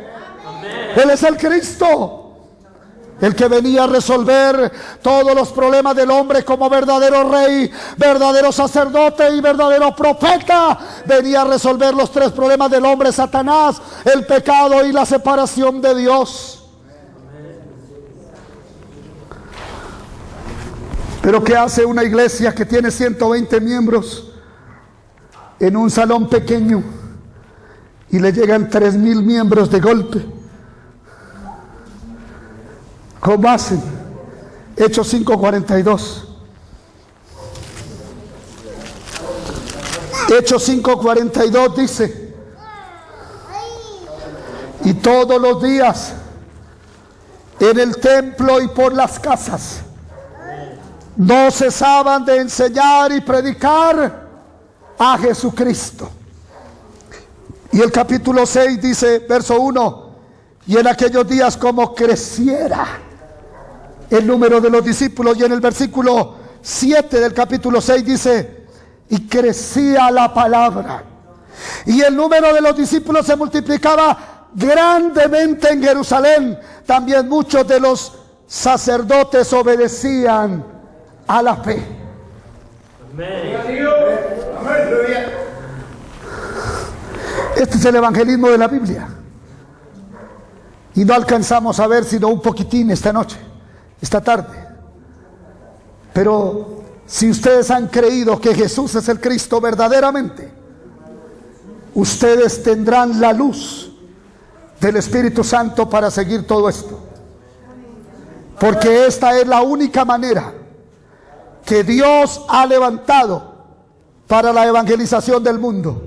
Speaker 1: Él es el Cristo, el que venía a resolver todos los problemas del hombre como verdadero rey, verdadero sacerdote y verdadero profeta. Venía a resolver los 3 problemas del hombre: Satanás, el pecado y la separación de Dios. Pero ¿qué hace una iglesia que tiene 120 miembros en un salón pequeño y le llegan 3,000 miembros de golpe? ¿Cómo hacen? Hechos 5:42. Hechos 5:42 dice: y todos los días en el templo y por las casas no cesaban de enseñar y predicar a Jesucristo. Y el capítulo 6 dice, verso 1: y en aquellos días como creciera el número de los discípulos. Y en el versículo 7 del capítulo 6 dice: y crecía la palabra, y el número de los discípulos se multiplicaba grandemente en Jerusalén. También muchos de los sacerdotes obedecían a la fe. Este es el evangelismo de la Biblia. Y no alcanzamos a ver sino un poquitín esta noche, esta tarde. Pero si ustedes han creído que Jesús es el Cristo verdaderamente, ustedes tendrán la luz del Espíritu Santo para seguir todo esto. Porque esta es la única manera que Dios ha levantado para la evangelización del mundo.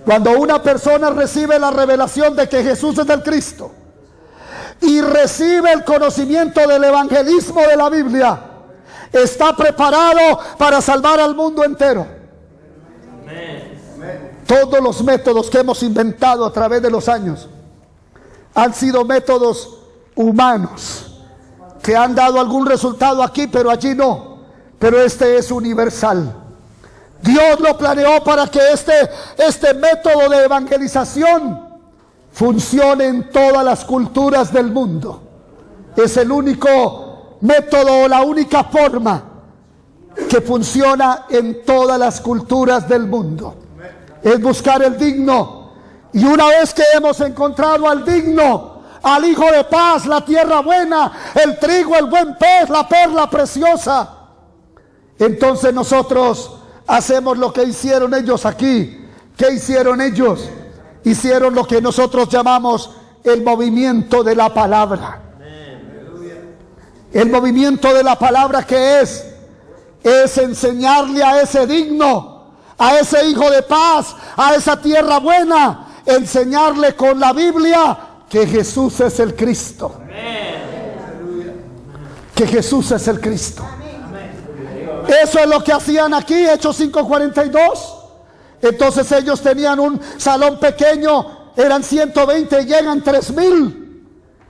Speaker 1: Cuando una persona recibe la revelación de que Jesús es el Cristo y recibe el conocimiento del evangelismo de la Biblia, está preparado para salvar al mundo entero. Todos los métodos que hemos inventado a través de los años han sido métodos humanos que han dado algún resultado aquí, pero allí no. Pero este es universal. Dios lo planeó para que este método de evangelización funcione en todas las culturas del mundo. Es el único método, la única forma que funciona en todas las culturas del mundo. Es buscar el digno. Y una vez que hemos encontrado al digno, al hijo de paz, la tierra buena, el trigo, el buen pez, la perla preciosa, entonces nosotros hacemos lo que hicieron ellos aquí. ¿Qué hicieron ellos? Hicieron lo que nosotros llamamos el movimiento de la palabra. El movimiento de la palabra, ¿qué es? Es enseñarle a ese digno a ese hijo de paz, a esa tierra buena, enseñarle con la Biblia que Jesús es el Cristo. Que Jesús es el Cristo. Eso es lo que hacían aquí, Hechos 5:42. Entonces ellos tenían un salón pequeño, eran 120, llegan 3,000.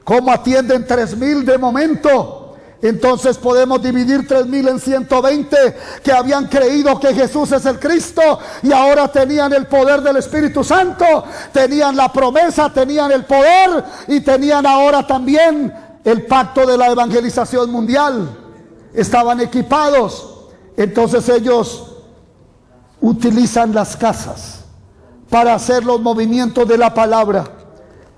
Speaker 1: ¿Cómo atienden 3,000 de momento? Entonces podemos dividir 3,000 en 120 que habían creído que Jesús es el Cristo y ahora tenían el poder del Espíritu Santo, tenían la promesa, tenían el poder y tenían ahora también el pacto de la evangelización mundial. Estaban equipados. Entonces ellos utilizan las casas para hacer los movimientos de la palabra.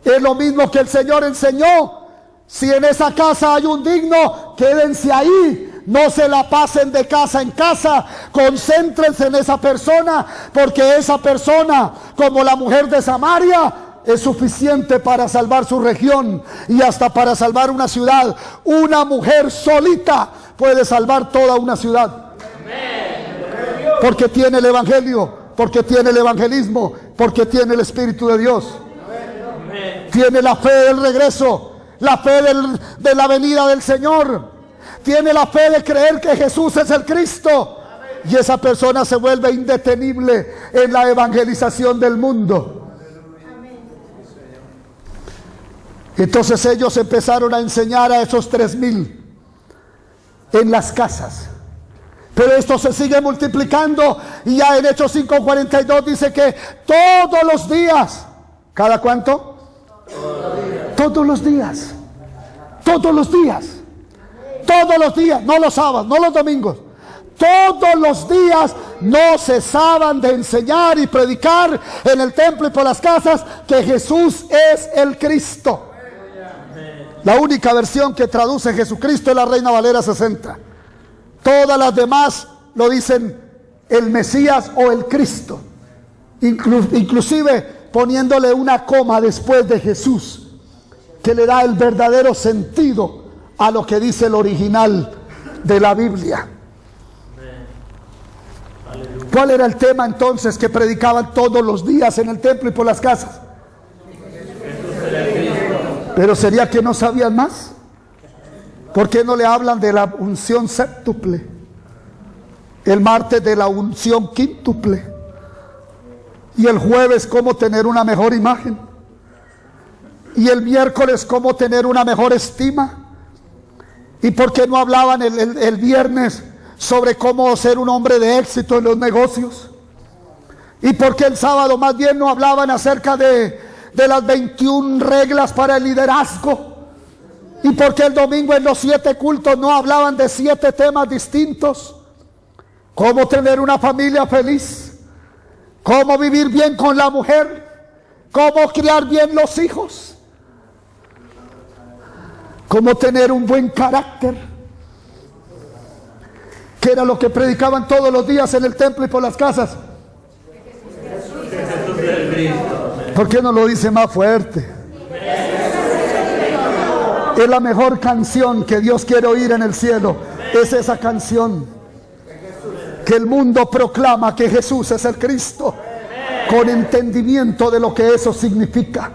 Speaker 1: Es lo mismo que el Señor enseñó. Si en esa casa hay un digno, quédense ahí. No se la pasen de casa en casa. Concéntrense en esa persona, porque esa persona, como la mujer de Samaria, es suficiente para salvar su región y hasta para salvar una ciudad. Una mujer solita puede salvar toda una ciudad. Porque tiene el evangelio, porque tiene el evangelismo, porque tiene el Espíritu de Dios. Tiene la fe del regreso, la fe de la venida del Señor. Tiene la fe de creer que Jesús es el Cristo. Y esa persona se vuelve indetenible en la evangelización del mundo. Entonces ellos empezaron a enseñar a esos 3,000 en las casas. Pero esto se sigue multiplicando y ya en Hechos 5:42 dice que todos los días. ¿Cada cuánto? Todos los días. Todos los días. Todos los días, no los sábados, no los domingos. Todos los días no cesaban de enseñar y predicar en el templo y por las casas que Jesús es el Cristo. La única versión que traduce Jesucristo es la Reina Valera 60. Todas las demás lo dicen el Mesías o el Cristo. Inclusive poniéndole una coma después de Jesús, que le da el verdadero sentido a lo que dice el original de la Biblia. ¿Cuál era el tema entonces que predicaban todos los días en el templo y por las casas? Pero ¿sería que no sabían más? ¿Por qué no le hablan de la unción séptuple? El martes de la unción quíntuple. Y el jueves cómo tener una mejor imagen. Y el miércoles cómo tener una mejor estima. ¿Y por qué no hablaban el viernes sobre cómo ser un hombre de éxito en los negocios? ¿Y por qué el sábado más bien no hablaban acerca de las 21 reglas para el liderazgo? ¿Y por qué el domingo en los 7 cultos no hablaban de 7 temas distintos? ¿Cómo tener una familia feliz? ¿Cómo vivir bien con la mujer? ¿Cómo criar bien los hijos? ¿Cómo tener un buen carácter? ¿Qué era lo que predicaban todos los días en el templo y por las casas? ¿Por qué no lo dice más fuerte? Es la mejor canción que Dios quiere oír en el cielo. Es esa canción que el mundo proclama que Jesús es el Cristo, con entendimiento de lo que eso significa.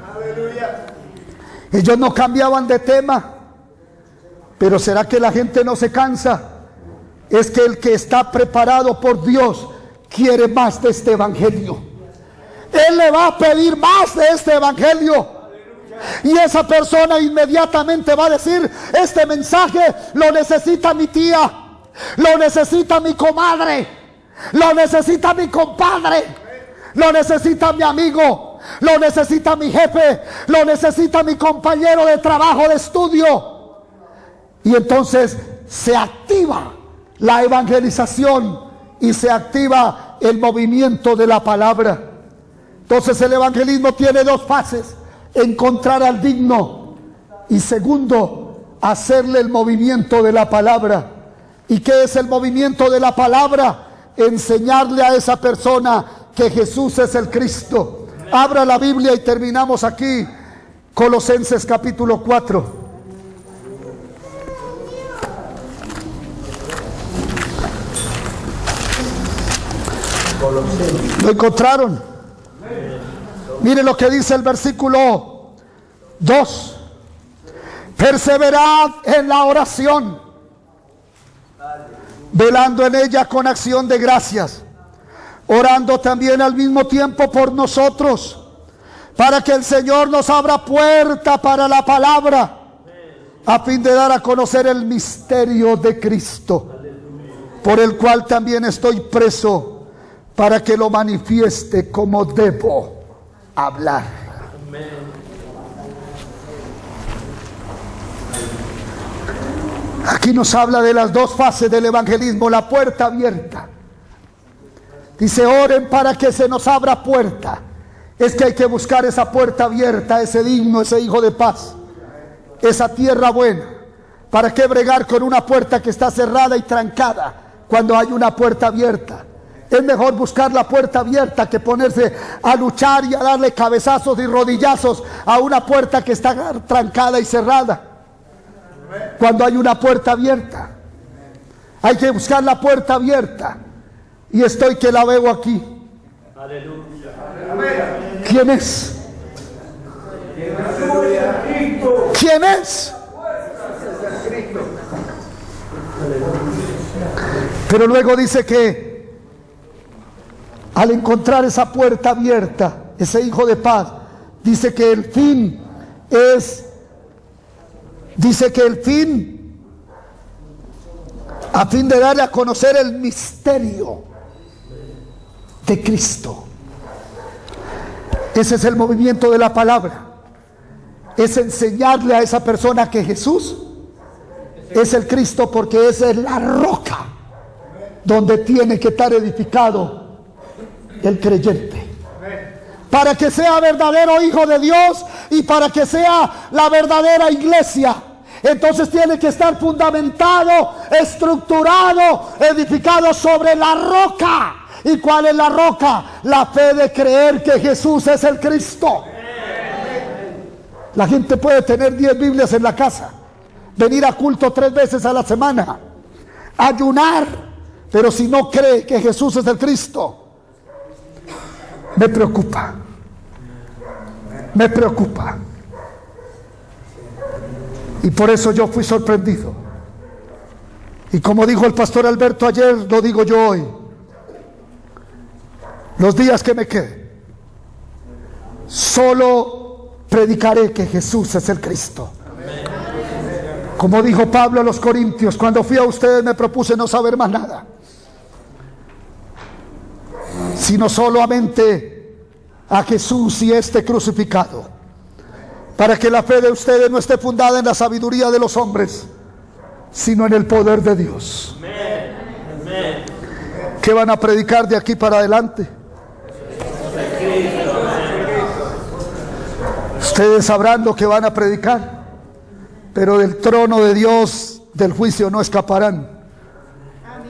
Speaker 1: Ellos no cambiaban de tema. Pero ¿será que la gente no se cansa? Es que el que está preparado por Dios quiere más de este evangelio. Él le va a pedir más de este evangelio. Y esa persona inmediatamente va a decir: este mensaje lo necesita mi tía, lo necesita mi comadre, lo necesita mi compadre, lo necesita mi amigo, lo necesita mi jefe, lo necesita mi compañero de trabajo, de estudio. Y entonces se activa la evangelización y se activa el movimiento de la palabra. Entonces el evangelismo tiene 2 fases: encontrar al digno y segundo, hacerle el movimiento de la palabra. ¿Y qué es el movimiento de la palabra? Enseñarle a esa persona que Jesús es el Cristo. Abra la Biblia y terminamos aquí. Colosenses capítulo 4. ¿Lo encontraron? Miren lo que dice el versículo 2. Perseverad en la oración, velando en ella con acción de gracias, orando también al mismo tiempo por nosotros, para que el Señor nos abra puerta para la palabra, a fin de dar a conocer el misterio de Cristo, por el cual también estoy preso, para que lo manifieste como debo hablar. Aquí nos habla de las dos fases del evangelismo, la puerta abierta. Dice, oren para que se nos abra puerta. Es que hay que buscar esa puerta abierta, ese digno, ese hijo de paz, esa tierra buena. ¿Para qué bregar con una puerta que está cerrada y trancada cuando hay una puerta abierta? Es mejor buscar la puerta abierta que ponerse a luchar y a darle cabezazos y rodillazos a una puerta que está trancada y cerrada. Cuando hay una puerta abierta, hay que buscar la puerta abierta. Y estoy que la veo aquí. ¿Quién es? ¿Quién es? Pero luego dice que al encontrar esa puerta abierta, ese hijo de paz, dice que el fin es, a fin de darle a conocer el misterio de Cristo. Ese es el movimiento de la palabra. Es enseñarle a esa persona que Jesús es el Cristo, porque esa es la roca donde tiene que estar edificado el creyente, para que sea verdadero hijo de Dios y para que sea la verdadera iglesia. Entonces tiene que estar fundamentado, estructurado, edificado sobre la roca. ¿Y cuál es la roca? La fe de creer que Jesús es el Cristo. La gente puede tener 10 Biblias en la casa, venir a culto 3 veces a la semana, ayunar, pero si no cree que Jesús es el Cristo, me preocupa. Me preocupa. Y por eso yo fui sorprendido. Y como dijo el pastor Alberto ayer, lo digo yo hoy. Los días que me queden, solo predicaré que Jesús es el Cristo. Como dijo Pablo a los Corintios, cuando fui a ustedes me propuse no saber más nada, sino solamente a Jesús y este crucificado, para que la fe de ustedes no esté fundada en la sabiduría de los hombres, sino en el poder de Dios. ¿Qué van a predicar de aquí para adelante? Ustedes sabrán lo que van a predicar, pero del trono de Dios, del juicio, no escaparán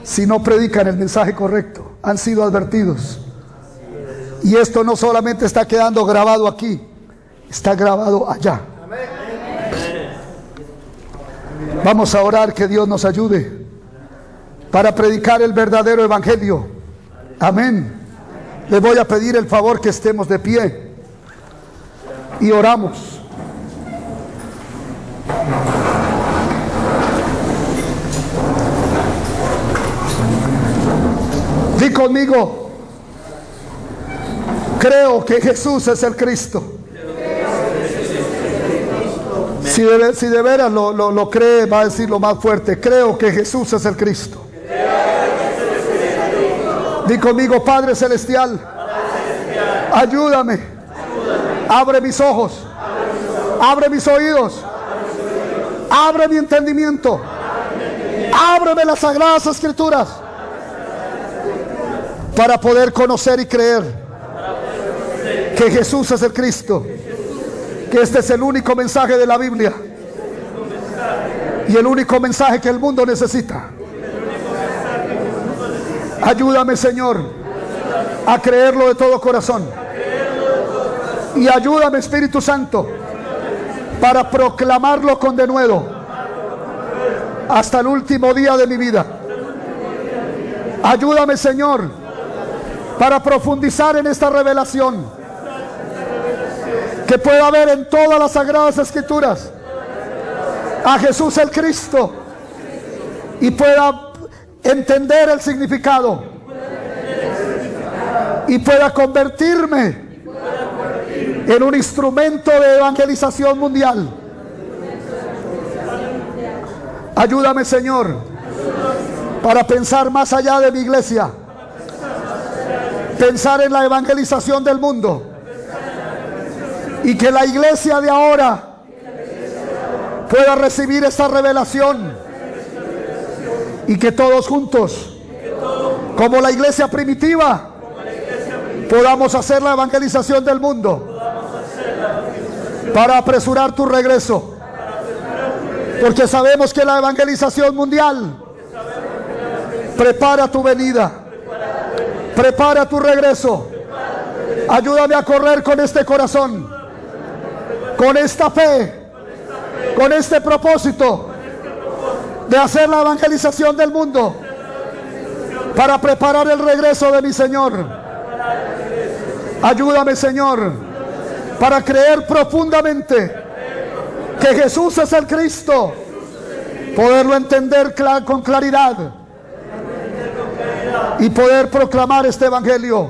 Speaker 1: si no predican el mensaje correcto. Han sido advertidos. Y esto no solamente está quedando grabado aquí, está grabado allá. Vamos a orar que Dios nos ayude para predicar el verdadero evangelio. Amén. Les voy a pedir el favor que estemos de pie y oramos. Di conmigo: creo que Jesús es el Cristo. Si de veras lo cree, va a decirlo más fuerte: creo que Jesús es el Cristo. Di conmigo: Padre Celestial, ayúdame, abre mis ojos, abre mis oídos, abre mi entendimiento, ábreme las sagradas escrituras para poder conocer y creer que Jesús es el Cristo, que este es el único mensaje de la Biblia y el único mensaje que el mundo necesita. Ayúdame, Señor, a creerlo de todo corazón, y ayúdame, Espíritu Santo, para proclamarlo con denuedo hasta el último día de mi vida. Ayúdame, Señor, para profundizar en esta revelación que pueda haber en todas las sagradas escrituras a Jesús el Cristo y pueda entender el significado y pueda convertirme en un instrumento de evangelización mundial. Ayúdame, Señor, para pensar más allá de mi iglesia, pensar en la evangelización del mundo, y que la iglesia de ahora pueda recibir esta revelación, y que todos juntos, como la iglesia primitiva, podamos hacer la evangelización del mundo para apresurar tu regreso, porque sabemos que la evangelización mundial prepara tu venida, prepara tu regreso. Ayúdame a correr con este corazón, con esta fe, con este propósito de hacer la evangelización del mundo para preparar el regreso de mi Señor. Ayúdame, Señor, para creer profundamente que Jesús es el Cristo, poderlo entender con claridad y poder proclamar este evangelio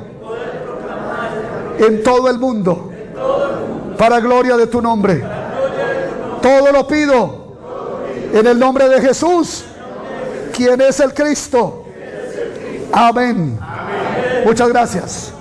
Speaker 1: en todo el mundo para gloria de tu nombre. Todo lo pido en el nombre de Jesús, quien es el Cristo. Amén. Muchas gracias.